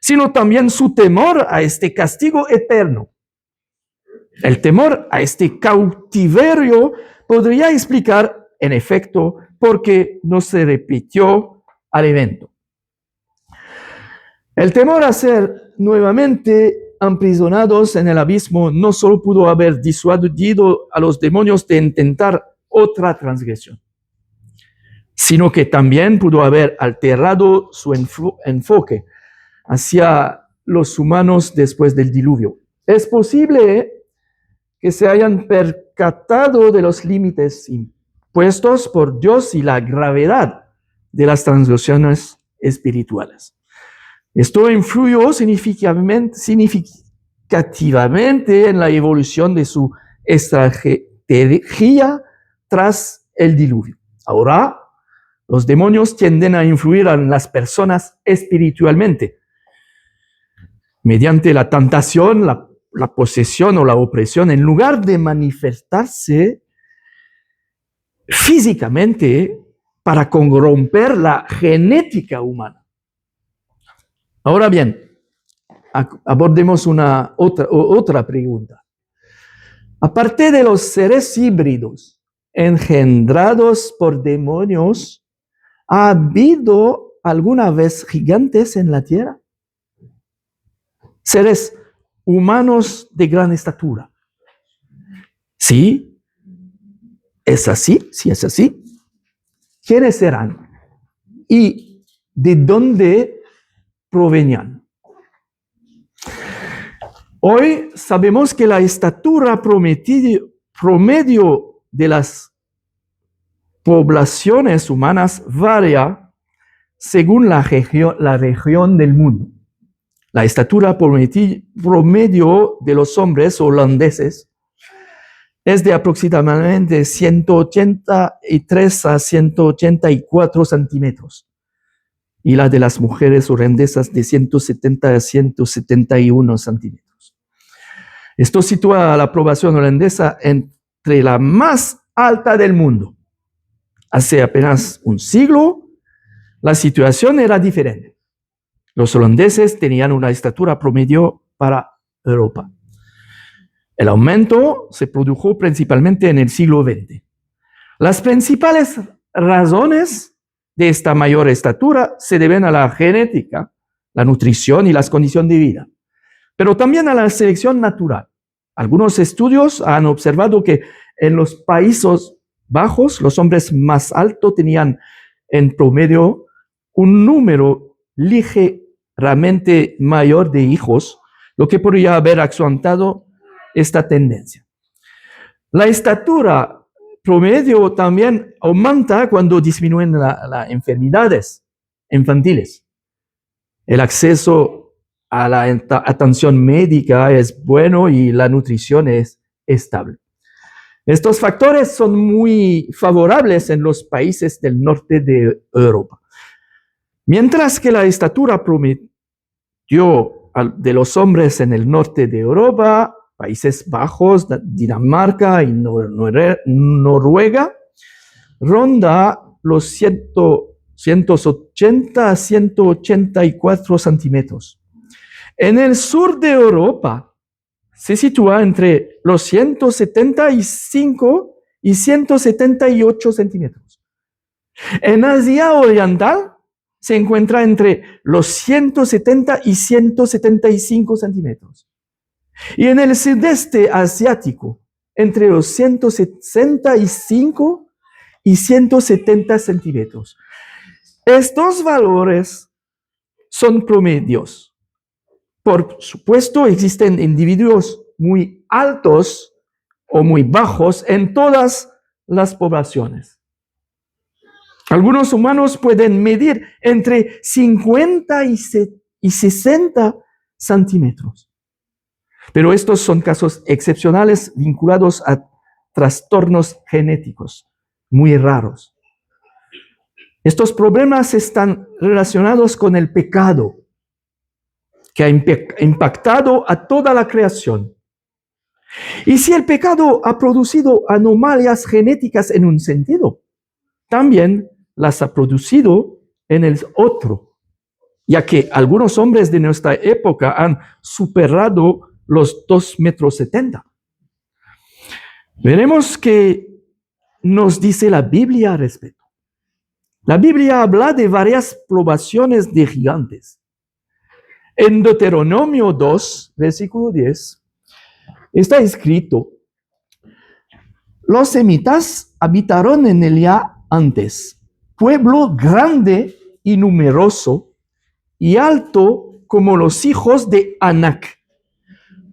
sino también su temor a este castigo eterno. El temor a este cautiverio podría explicar, en efecto, por qué no se repitió al evento. El temor a ser nuevamente aprisionados en el abismo no solo pudo haber disuadido a los demonios de intentar otra transgresión, sino que también pudo haber alterado su enfoque hacia los humanos después del diluvio. Es posible que se hayan percatado de los límites impuestos por Dios y la gravedad de las transgresiones espirituales. Esto influyó significativamente en la evolución de su estrategia tras el diluvio. Ahora, los demonios tienden a influir en las personas espiritualmente, mediante la tentación, la posesión o la opresión, en lugar de manifestarse físicamente para corromper la genética humana. Ahora bien, abordemos otra pregunta. Aparte de los seres híbridos engendrados por demonios, ¿ha habido alguna vez gigantes en la tierra? Seres humanos de gran estatura. ¿Sí? ¿Es así? Si es así, ¿quiénes serán? ¿Y de dónde provenían? Hoy sabemos que la estatura promedio de las poblaciones humanas varía según la región del mundo. La estatura promedio de los hombres holandeses es de aproximadamente 183 a 184 centímetros. Y la de las mujeres holandesas de 170 a 171 centímetros. Esto sitúa a la población holandesa entre la más alta del mundo. Hace apenas un siglo, la situación era diferente. Los holandeses tenían una estatura promedio para Europa. El aumento se produjo principalmente en el siglo XX. Las principales razones de esta mayor estatura se deben a la genética, la nutrición y las condiciones de vida, pero también a la selección natural. Algunos estudios han observado que en los Países Bajos los hombres más altos tenían en promedio un número ligeramente mayor de hijos, lo que podría haber acentuado esta tendencia. La estatura promedio también aumenta cuando disminuyen las enfermedades infantiles. El acceso a la atención médica es bueno y la nutrición es estable. Estos factores son muy favorables en los países del norte de Europa. Mientras que la estatura promedio de los hombres en el norte de Europa, Países Bajos, Dinamarca y Noruega, ronda los 180 a 184 centímetros. En el sur de Europa se sitúa entre los 175 y 178 centímetros. En Asia Oriental se encuentra entre los 170 y 175 centímetros. Y en el sudeste asiático, entre los 165 y 170 centímetros. Estos valores son promedios. Por supuesto, existen individuos muy altos o muy bajos en todas las poblaciones. Algunos humanos pueden medir entre 50 y 60 centímetros. Pero estos son casos excepcionales vinculados a trastornos genéticos muy raros. Estos problemas están relacionados con el pecado que ha impactado a toda la creación. Y si el pecado ha producido anomalias genéticas en un sentido, también las ha producido en el otro, ya que algunos hombres de nuestra época han superado los 2,70 metros. Veremos qué nos dice la Biblia al respecto. La Biblia habla de varias probaciones de gigantes. En Deuteronomio 2, versículo 10, está escrito: los semitas habitaron en Elia antes, pueblo grande y numeroso y alto como los hijos de Anac.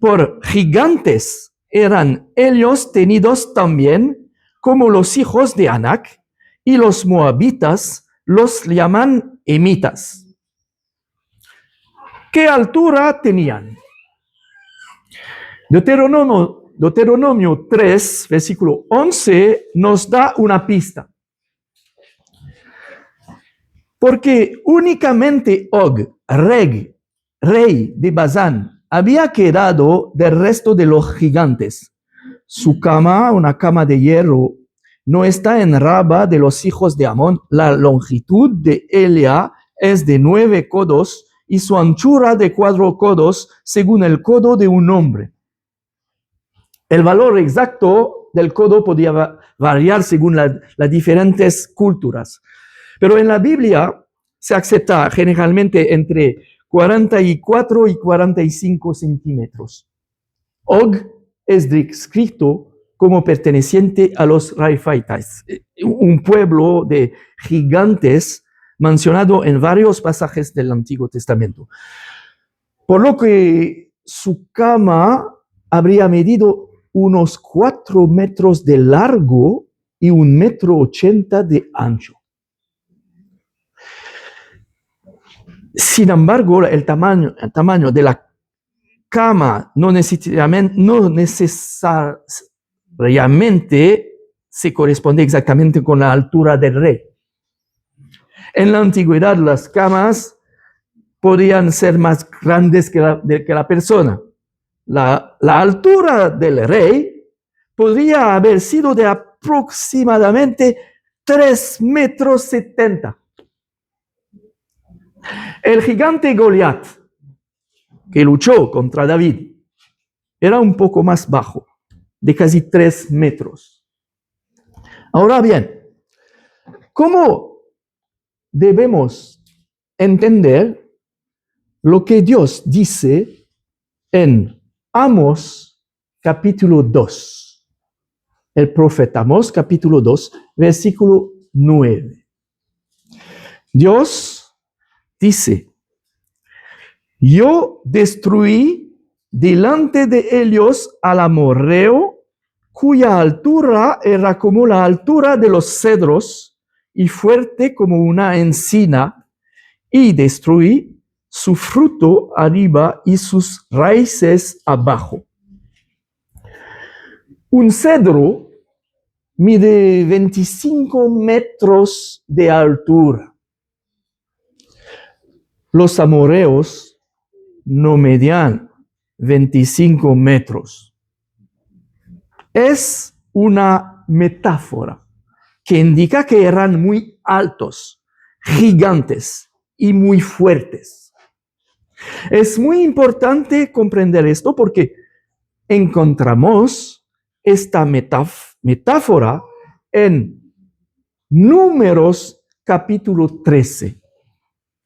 Por gigantes eran ellos tenidos también como los hijos de Anac, y los moabitas los llaman emitas. ¿Qué altura tenían? Deuteronomio 3, versículo 11, nos da una pista. Porque únicamente Og, rey de Basán, había quedado del resto de los gigantes. Su cama, una cama de hierro, no está en Raba de los hijos de Amón. La longitud de Elia es de 9 codos y su anchura de 4 codos, según el codo de un hombre. El valor exacto del codo podía variar según las diferentes culturas. Pero en la Biblia se acepta generalmente entre 44 y 45 centímetros. Og es descrito como perteneciente a los Rephaitas, un pueblo de gigantes mencionado en varios pasajes del Antiguo Testamento. Por lo que su cama habría medido unos 4 metros de largo y 1,80 m de ancho. Sin embargo, el tamaño de la cama no necesariamente se corresponde exactamente con la altura del rey. En la antigüedad, las camas podían ser más grandes que la persona. La altura del rey podría haber sido de aproximadamente 3,70 metros. El gigante Goliat, que luchó contra David, era un poco más bajo, de casi 3 metros. Ahora bien, ¿cómo debemos entender lo que Dios dice en Amós capítulo 2? El profeta Amós capítulo 2, versículo 9. Dios dice: yo destruí delante de ellos al amorreo, cuya altura era como la altura de los cedros y fuerte como una encina, y destruí su fruto arriba y sus raíces abajo. Un cedro mide 25 metros de altura. Los amorreos no medían 25 metros. Es una metáfora que indica que eran muy altos, gigantes y muy fuertes. Es muy importante comprender esto porque encontramos esta metáfora en Números capítulo 13,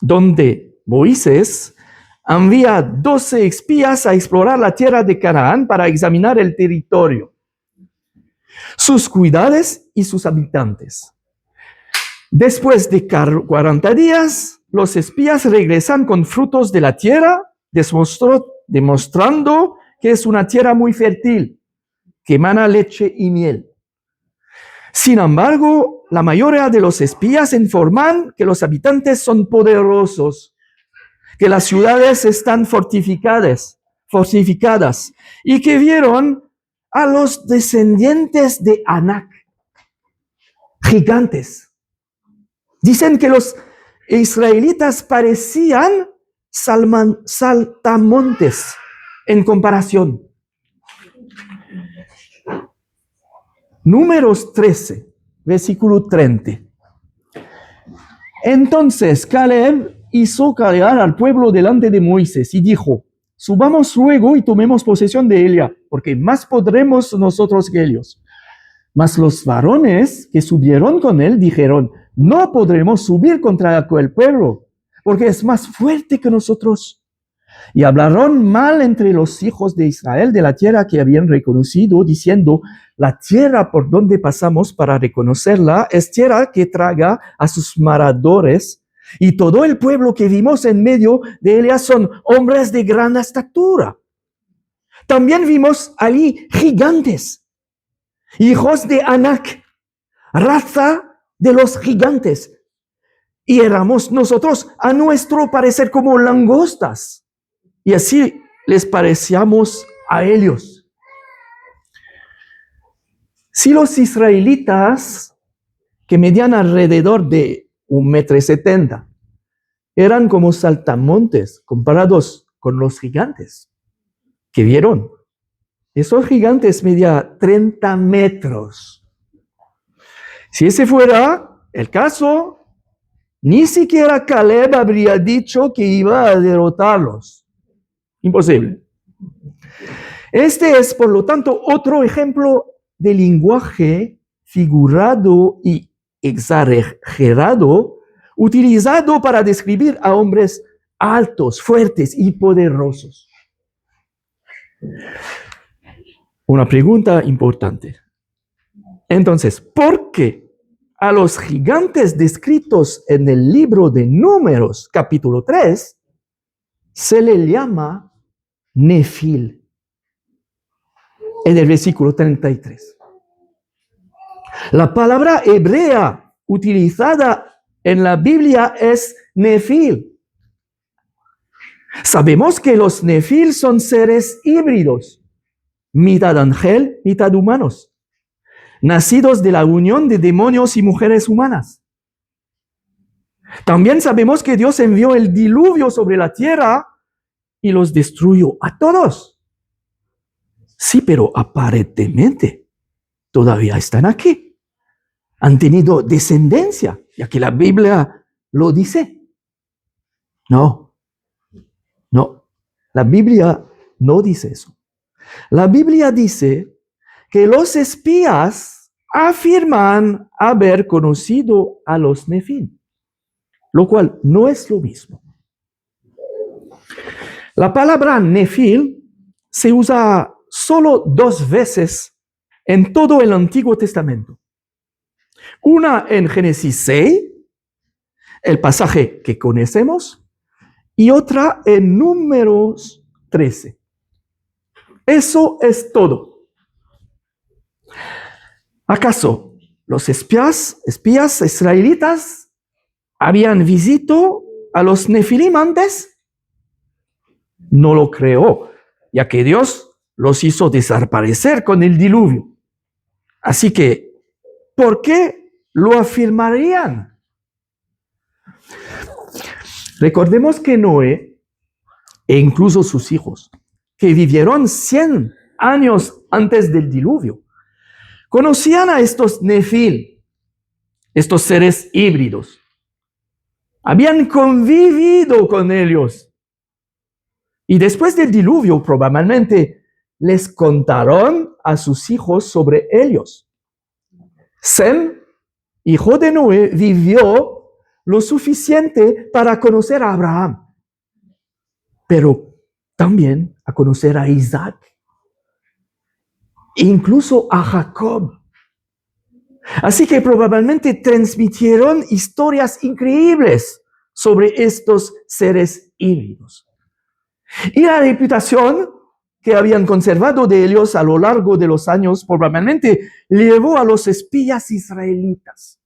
donde Moisés envía 12 espías a explorar la tierra de Canaán para examinar el territorio, sus cuidades y sus habitantes. Después de 40 días, los espías regresan con frutos de la tierra, demostrando que es una tierra muy fértil, que emana leche y miel. Sin embargo, la mayoría de los espías informan que los habitantes son poderosos, que las ciudades están fortificadas y que vieron a los descendientes de Anac, gigantes. Dicen que los israelitas parecían saltamontes en comparación. Números 13, versículo 30. Entonces Caleb hizo callar al pueblo delante de Moisés y dijo: subamos luego y tomemos posesión de ella, porque más podremos nosotros que ellos. Mas los varones que subieron con él dijeron: no podremos subir contra aquel pueblo, porque es más fuerte que nosotros. Y hablaron mal entre los hijos de Israel de la tierra que habían reconocido, diciendo: la tierra por donde pasamos para reconocerla es tierra que traga a sus moradores, y todo el pueblo que vimos en medio de ella son hombres de gran estatura. También vimos allí gigantes, hijos de Anac, raza de los gigantes, y éramos nosotros a nuestro parecer como langostas, y así les parecíamos a ellos. Si los israelitas, que medían alrededor de 1,70 m, eran como saltamontes comparados con los gigantes que vieron, esos gigantes medían 30 metros. Si ese fuera el caso, ni siquiera Caleb habría dicho que iba a derrotarlos. Imposible. Este es, por lo tanto, otro ejemplo de lenguaje figurado y exagerado utilizado para describir a hombres altos, fuertes y poderosos. Una pregunta importante. Entonces, ¿por qué a los gigantes descritos en el libro de Números, capítulo 3, se le llama Nefil? En el versículo 33. La palabra hebrea utilizada en la Biblia es Nefil. Sabemos que los Nefil son seres híbridos, mitad ángel, mitad humanos, nacidos de la unión de demonios y mujeres humanas. También sabemos que Dios envió el diluvio sobre la tierra y los destruyó a todos. Sí, pero aparentemente todavía están aquí. Han tenido descendencia, ya que la Biblia lo dice. No, la Biblia no dice eso. La Biblia dice que los espías afirman haber conocido a los Nefil, lo cual no es lo mismo. La palabra Nefil se usa solo 2 veces en todo el Antiguo Testamento. Una en Génesis 6, el pasaje que conocemos, y otra en Números 13. Eso es todo. ¿Acaso los espías israelitas habían visto a los Nefilim antes? No lo creo, ya que Dios los hizo desaparecer con el diluvio. Así que, ¿por qué lo afirmarían? Recordemos que Noé e incluso sus hijos, que vivieron 100 años antes del diluvio, conocían a estos Nefil, estos seres híbridos. Habían convivido con ellos. Y después del diluvio, probablemente les contaron a sus hijos sobre ellos. Sem, hijo de Noé, vivió lo suficiente para conocer a Abraham, pero también a conocer a Isaac, incluso a Jacob. Así que probablemente transmitieron historias increíbles sobre estos seres híbridos. Y la reputación que habían conservado de ellos a lo largo de los años probablemente llevó a los espías israelitas,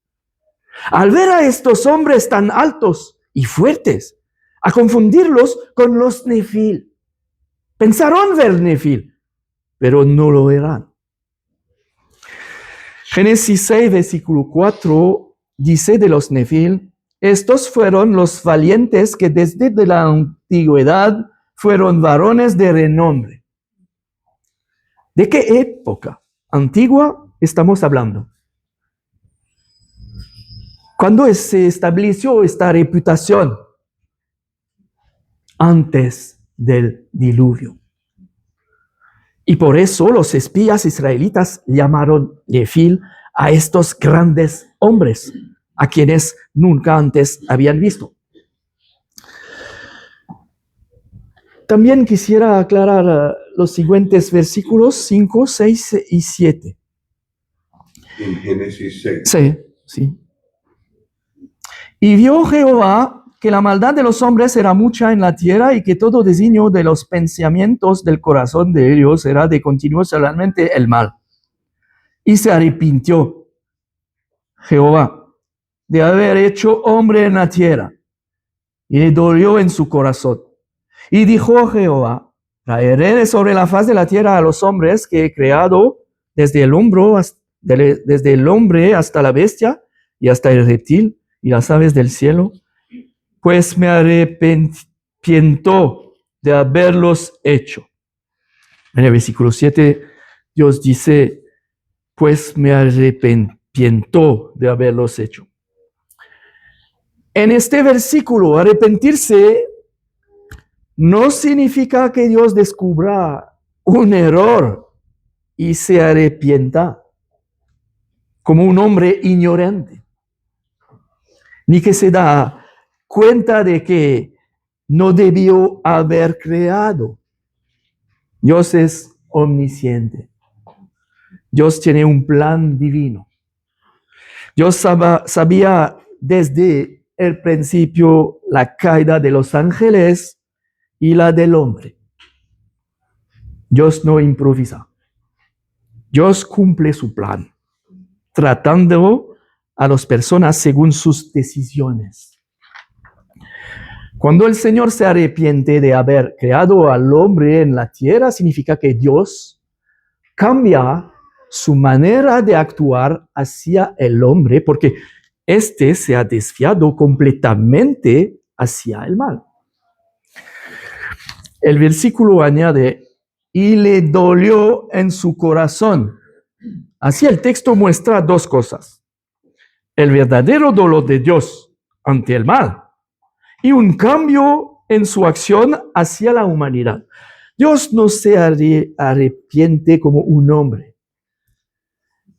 al ver a estos hombres tan altos y fuertes, a confundirlos con los Nefil. Pensaron ver Nefil, pero no lo eran. Génesis 6, versículo 4, dice de los Nefil: estos fueron los valientes que desde antigüedad fueron varones de renombre. ¿De qué época antigua estamos hablando? ¿Cuándo se estableció esta reputación? Antes del diluvio. Y por eso los espías israelitas llamaron Nefil a estos grandes hombres, a quienes nunca antes habían visto. También quisiera aclarar los siguientes versículos 5, 6 y 7. En Génesis 6. Sí. Y vio Jehová que la maldad de los hombres era mucha en la tierra y que todo designio de los pensamientos del corazón de ellos era de continuo solamente el mal. Y se arrepintió Jehová de haber hecho hombre en la tierra y le dolió en su corazón. Y dijo Jehová: traeré sobre la faz de la tierra a los hombres que he creado desde el hombre hasta la bestia y hasta el reptil y las aves del cielo, pues me arrepiento de haberlos hecho. En el versículo 7, Dios dice, pues me arrepiento de haberlos hecho. En este versículo, arrepentirse no significa que Dios descubra un error y se arrepienta como un hombre ignorante, ni que se da cuenta de que no debió haber creado. Dios es omnisciente. Dios tiene un plan divino. Dios sabía desde el principio la caída de los ángeles y la del hombre. Dios no improvisa. Dios cumple su plan, tratando a las personas según sus decisiones. Cuando el Señor se arrepiente de haber creado al hombre en la tierra, significa que Dios cambia su manera de actuar hacia el hombre, porque éste se ha desviado completamente hacia el mal. El versículo añade, y le dolió en su corazón. Así el texto muestra dos cosas: el verdadero dolor de Dios ante el mal y un cambio en su acción hacia la humanidad. Dios no se arrepiente como un hombre.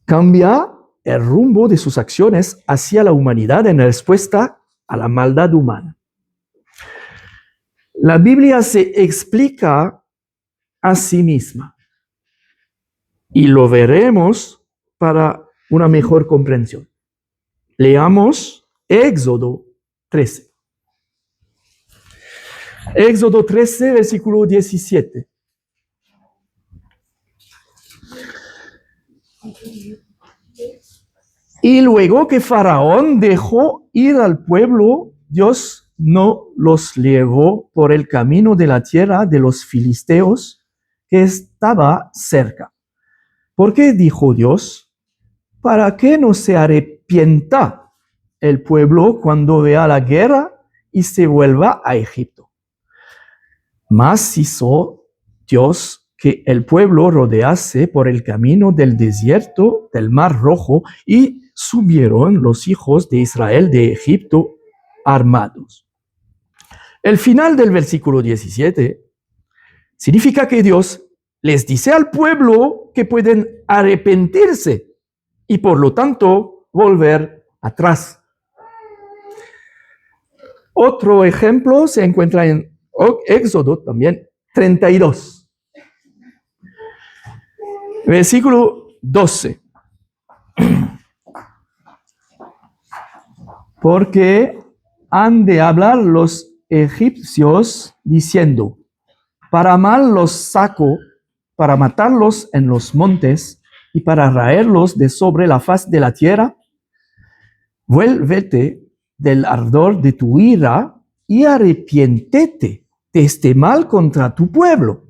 Cambia el rumbo de sus acciones hacia la humanidad en respuesta a la maldad humana. La Biblia se explica a sí misma y lo veremos para una mejor comprensión. Leamos Éxodo 13. Éxodo 13, versículo 17. Y luego que Faraón dejó ir al pueblo, Dios no los llevó por el camino de la tierra de los filisteos que estaba cerca. ¿Por qué dijo Dios? Para que no se arrepienta el pueblo cuando vea la guerra y se vuelva a Egipto. Mas hizo Dios que el pueblo rodease por el camino del desierto del Mar Rojo y subieron los hijos de Israel de Egipto armados. El final del versículo 17 significa que Dios les dice al pueblo que pueden arrepentirse y por lo tanto volver atrás. Otro ejemplo se encuentra en Éxodo también 32. Versículo 12. Porque han de hablar los egipcios diciendo, para mal los saco, para matarlos en los montes y para raerlos de sobre la faz de la tierra. Vuélvete del ardor de tu ira y arrepiéntete de este mal contra tu pueblo.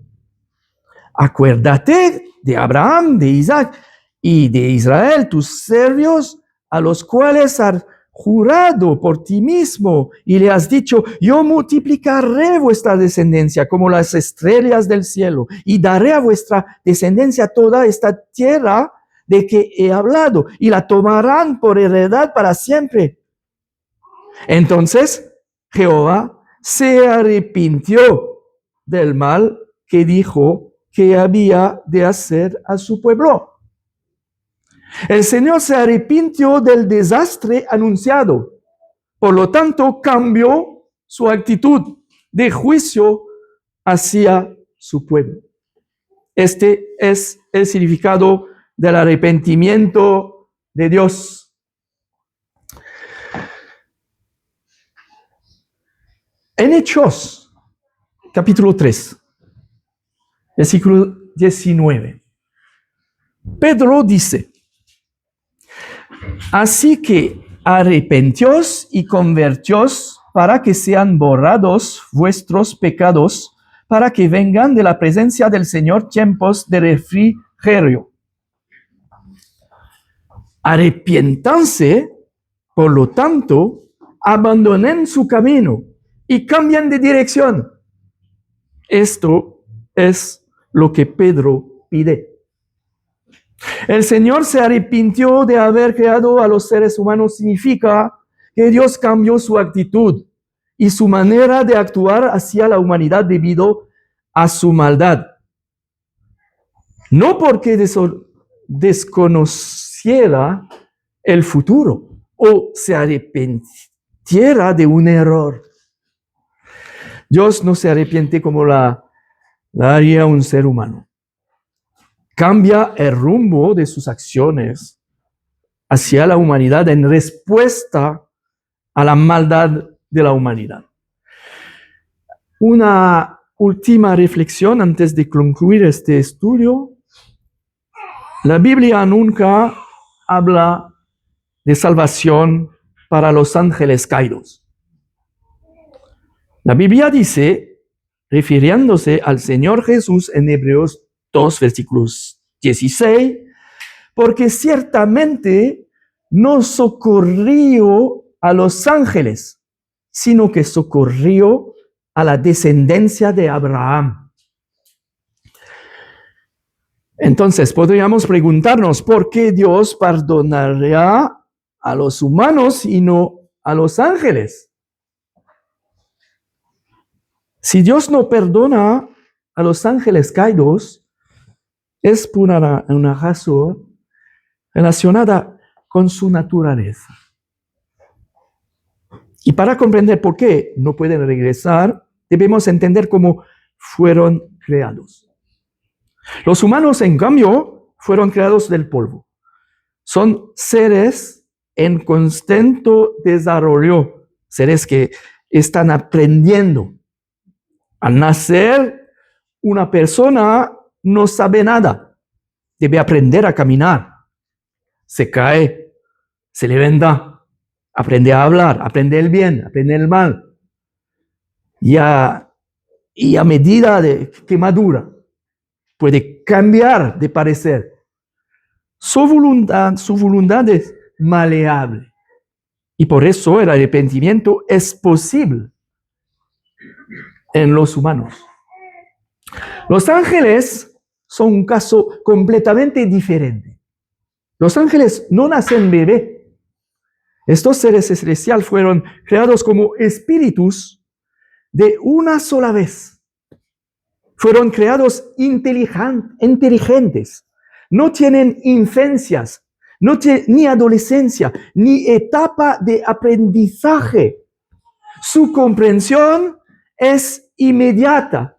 Acuérdate de Abraham, de Isaac y de Israel, tus siervos, a los cuales has jurado por ti mismo y le has dicho, yo multiplicaré vuestra descendencia como las estrellas del cielo y daré a vuestra descendencia toda esta tierra de que he hablado y la tomarán por heredad para siempre. Entonces Jehová se arrepintió del mal que dijo que había de hacer a su pueblo. El Señor se arrepintió del desastre anunciado. Por lo tanto, cambió su actitud de juicio hacia su pueblo. Este es el significado del arrepentimiento de Dios. En Hechos, capítulo 3, versículo 19, Pedro dice, así que arrepentíos y convertíos para que sean borrados vuestros pecados, para que vengan de la presencia del Señor tiempos de refrigerio. Arrepiéntanse, por lo tanto, abandonen su camino y cambien de dirección. Esto es lo que Pedro pide. El Señor se arrepintió de haber creado a los seres humanos. Significa que Dios cambió su actitud y su manera de actuar hacia la humanidad debido a su maldad. No porque desconociera el futuro o se arrepintiera de un error. Dios no se arrepiente como la haría un ser humano. Cambia el rumbo de sus acciones hacia la humanidad en respuesta a la maldad de la humanidad. Una última reflexión antes de concluir este estudio. La Biblia nunca habla de salvación para los ángeles caídos. La Biblia dice, refiriéndose al Señor Jesús en Hebreos 2, versículos 16, porque ciertamente no socorrió a los ángeles, sino que socorrió a la descendencia de Abraham. Entonces podríamos preguntarnos por qué Dios perdonaría a los humanos y no a los ángeles. Si Dios no perdona a los ángeles caídos, es por una razón relacionada con su naturaleza. Y para comprender por qué no pueden regresar, debemos entender cómo fueron creados. Los humanos, en cambio, fueron creados del polvo. Son seres en constante desarrollo, seres que están aprendiendo. Al nacer, una persona no sabe nada, debe aprender a caminar. Se cae, se levanta, aprende a hablar, aprende el bien, aprende el mal. Y a medida que madura, puede cambiar de parecer. Su voluntad es maleable. Y por eso el arrepentimiento es posible en los humanos. Los ángeles son un caso completamente diferente. Los ángeles no nacen bebé. Estos seres celestiales fueron creados como espíritus de una sola vez. Fueron creados inteligentes. No tienen infancias, ni adolescencia, ni etapa de aprendizaje. Su comprensión es inmediata.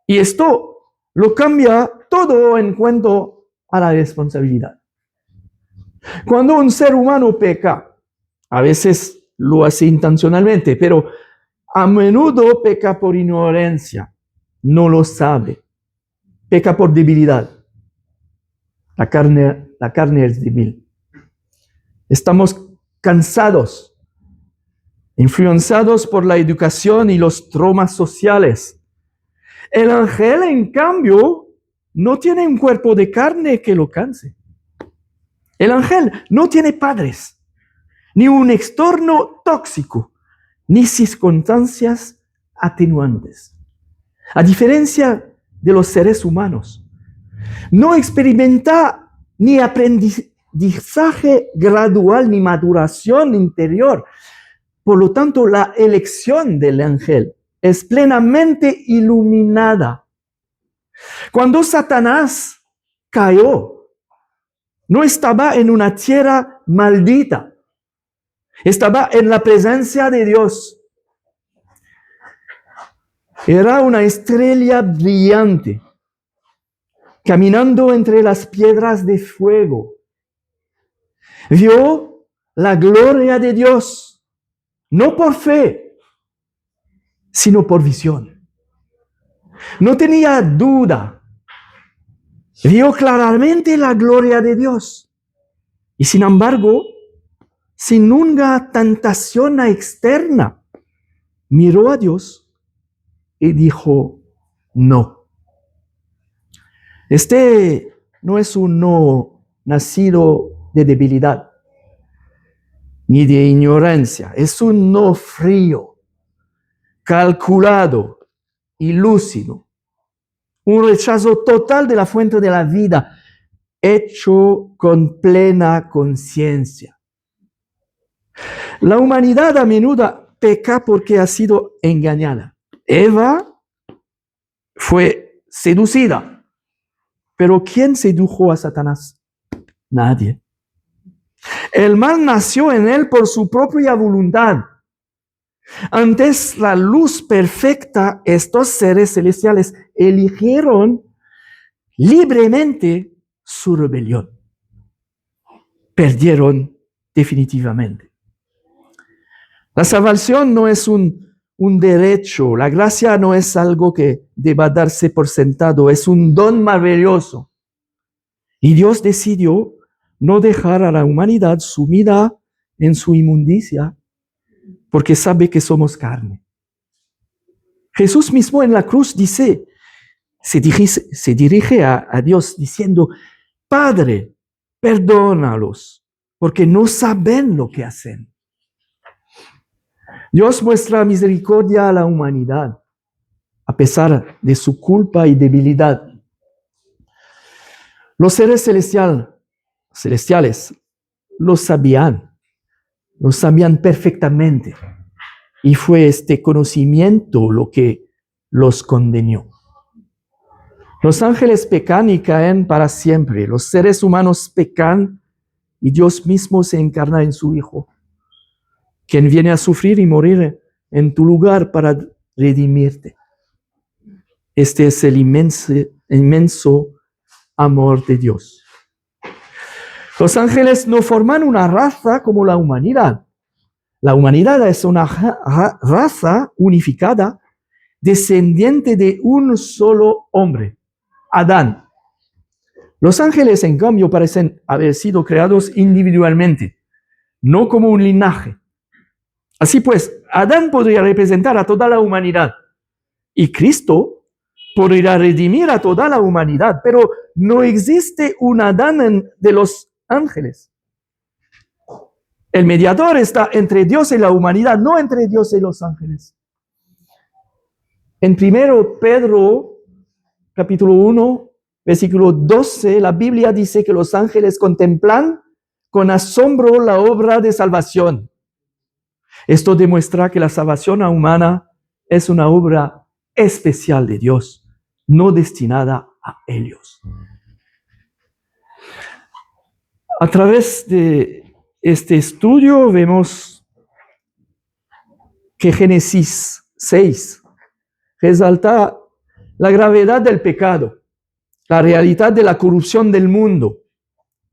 Y esto lo cambia todo en cuanto a la responsabilidad. Cuando un ser humano peca, a veces lo hace intencionalmente, pero a menudo peca por ignorancia. No lo sabe. Peca por debilidad. La carne es débil. Estamos cansados, influenciados por la educación y los traumas sociales. El ángel, en cambio, no tiene un cuerpo de carne que lo canse. El ángel no tiene padres. ni un entorno tóxico, ni circunstancias atenuantes. A diferencia de los seres humanos, no experimenta ni aprendizaje gradual ni maduración interior. Por lo tanto, la elección del ángel es plenamente iluminada. Cuando Satanás cayó, no estaba en una tierra maldita, estaba en la presencia de Dios. Era una estrella brillante, caminando entre las piedras de fuego. Vio la gloria de Dios, no por fe, sino por visión. No tenía duda. Vio claramente la gloria de Dios. Y sin embargo, sin una tentación externa, miró a Dios y dijo, no. Este no es un no nacido de debilidad, ni de ignorancia. Es un no frío, calculado y lúcido. Un rechazo total de la fuente de la vida, hecho con plena conciencia. La humanidad a menudo peca porque ha sido engañada. Eva fue seducida. Pero ¿quién sedujo a Satanás? Nadie. El mal nació en él por su propia voluntad. Antes la luz perfecta, estos seres celestiales eligieron libremente su rebelión. Perdieron definitivamente. La salvación no es un derecho, la gracia no es algo que deba darse por sentado, es un don maravilloso. Y Dios decidió no dejar a la humanidad sumida en su inmundicia, porque sabe que somos carne. Jesús mismo en la cruz se dirige a Dios diciendo, Padre, perdónalos, porque no saben lo que hacen. Dios muestra misericordia a la humanidad, a pesar de su culpa y debilidad. Los seres celestiales lo sabían perfectamente. Y fue este conocimiento lo que los condenó. Los ángeles pecan y caen para siempre. Los seres humanos pecan y Dios mismo se encarna en su Hijo, quien viene a sufrir y morir en tu lugar para redimirte. Este es el inmenso amor de Dios. Los ángeles no forman una raza como la humanidad. La humanidad es una raza unificada, descendiente de un solo hombre, Adán. Los ángeles, en cambio, parecen haber sido creados individualmente, no como un linaje. Así pues, Adán podría representar a toda la humanidad y Cristo podría redimir a toda la humanidad, pero no existe un Adán de los ángeles. El mediador está entre Dios y la humanidad, no entre Dios y los ángeles. En 1 Pedro, capítulo 1, versículo 12, la Biblia dice que los ángeles contemplan con asombro la obra de salvación. Esto demuestra que la salvación humana es una obra especial de Dios, no destinada a ellos. A través de este estudio vemos que Génesis 6 resalta la gravedad del pecado, la realidad de la corrupción del mundo,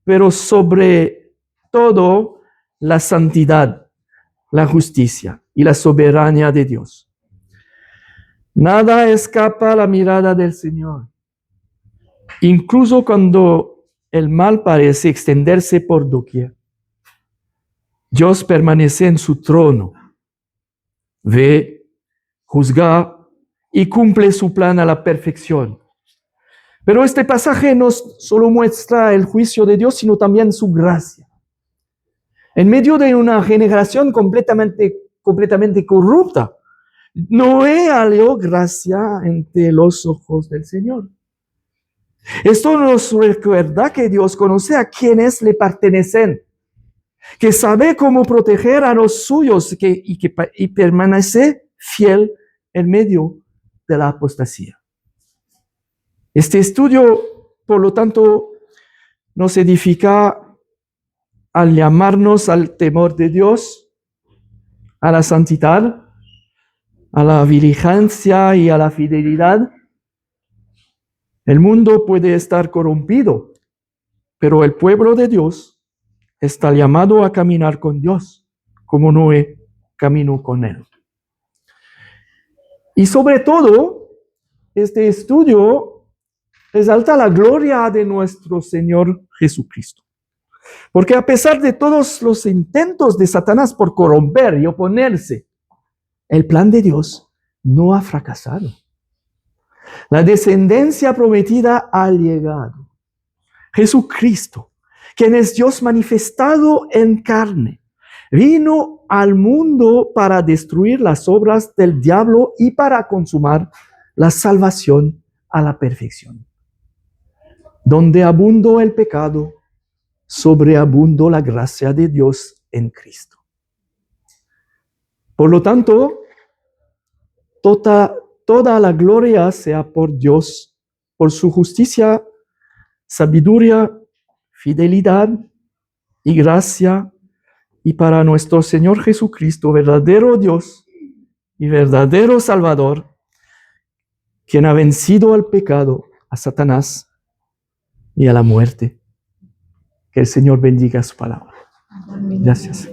pero sobre todo la santidad, la justicia y la soberanía de Dios. Nada escapa a la mirada del Señor, incluso cuando el mal parece extenderse por doquier. Dios permanece en su trono, ve, juzga y cumple su plan a la perfección. Pero este pasaje no solo muestra el juicio de Dios, sino también su gracia. en medio de una generación completamente corrupta. Noé halló gracia ante los ojos del Señor. Esto nos recuerda que Dios conoce a quienes le pertenecen, que sabe cómo proteger a los suyos y permanece fiel en medio de la apostasía. Este estudio, por lo tanto, nos edifica al llamarnos al temor de Dios, a la santidad, a la vigilancia y a la fidelidad. El mundo puede estar corrompido, pero el pueblo de Dios está llamado a caminar con Dios, como Noé caminó con él. Y sobre todo, este estudio resalta la gloria de nuestro Señor Jesucristo. Porque a pesar de todos los intentos de Satanás por corromper y oponerse, el plan de Dios no ha fracasado. La descendencia prometida ha llegado. Jesucristo, quien es Dios manifestado en carne, vino al mundo para destruir las obras del diablo y para consumar la salvación a la perfección. Donde abundó el pecado, sobreabundó la gracia de Dios en Cristo. Por lo tanto, toda la gloria sea por Dios, por su justicia, sabiduría, fidelidad y gracia, y para nuestro Señor Jesucristo, verdadero Dios y verdadero Salvador, quien ha vencido al pecado, a Satanás y a la muerte. Que el Señor bendiga su palabra. Gracias.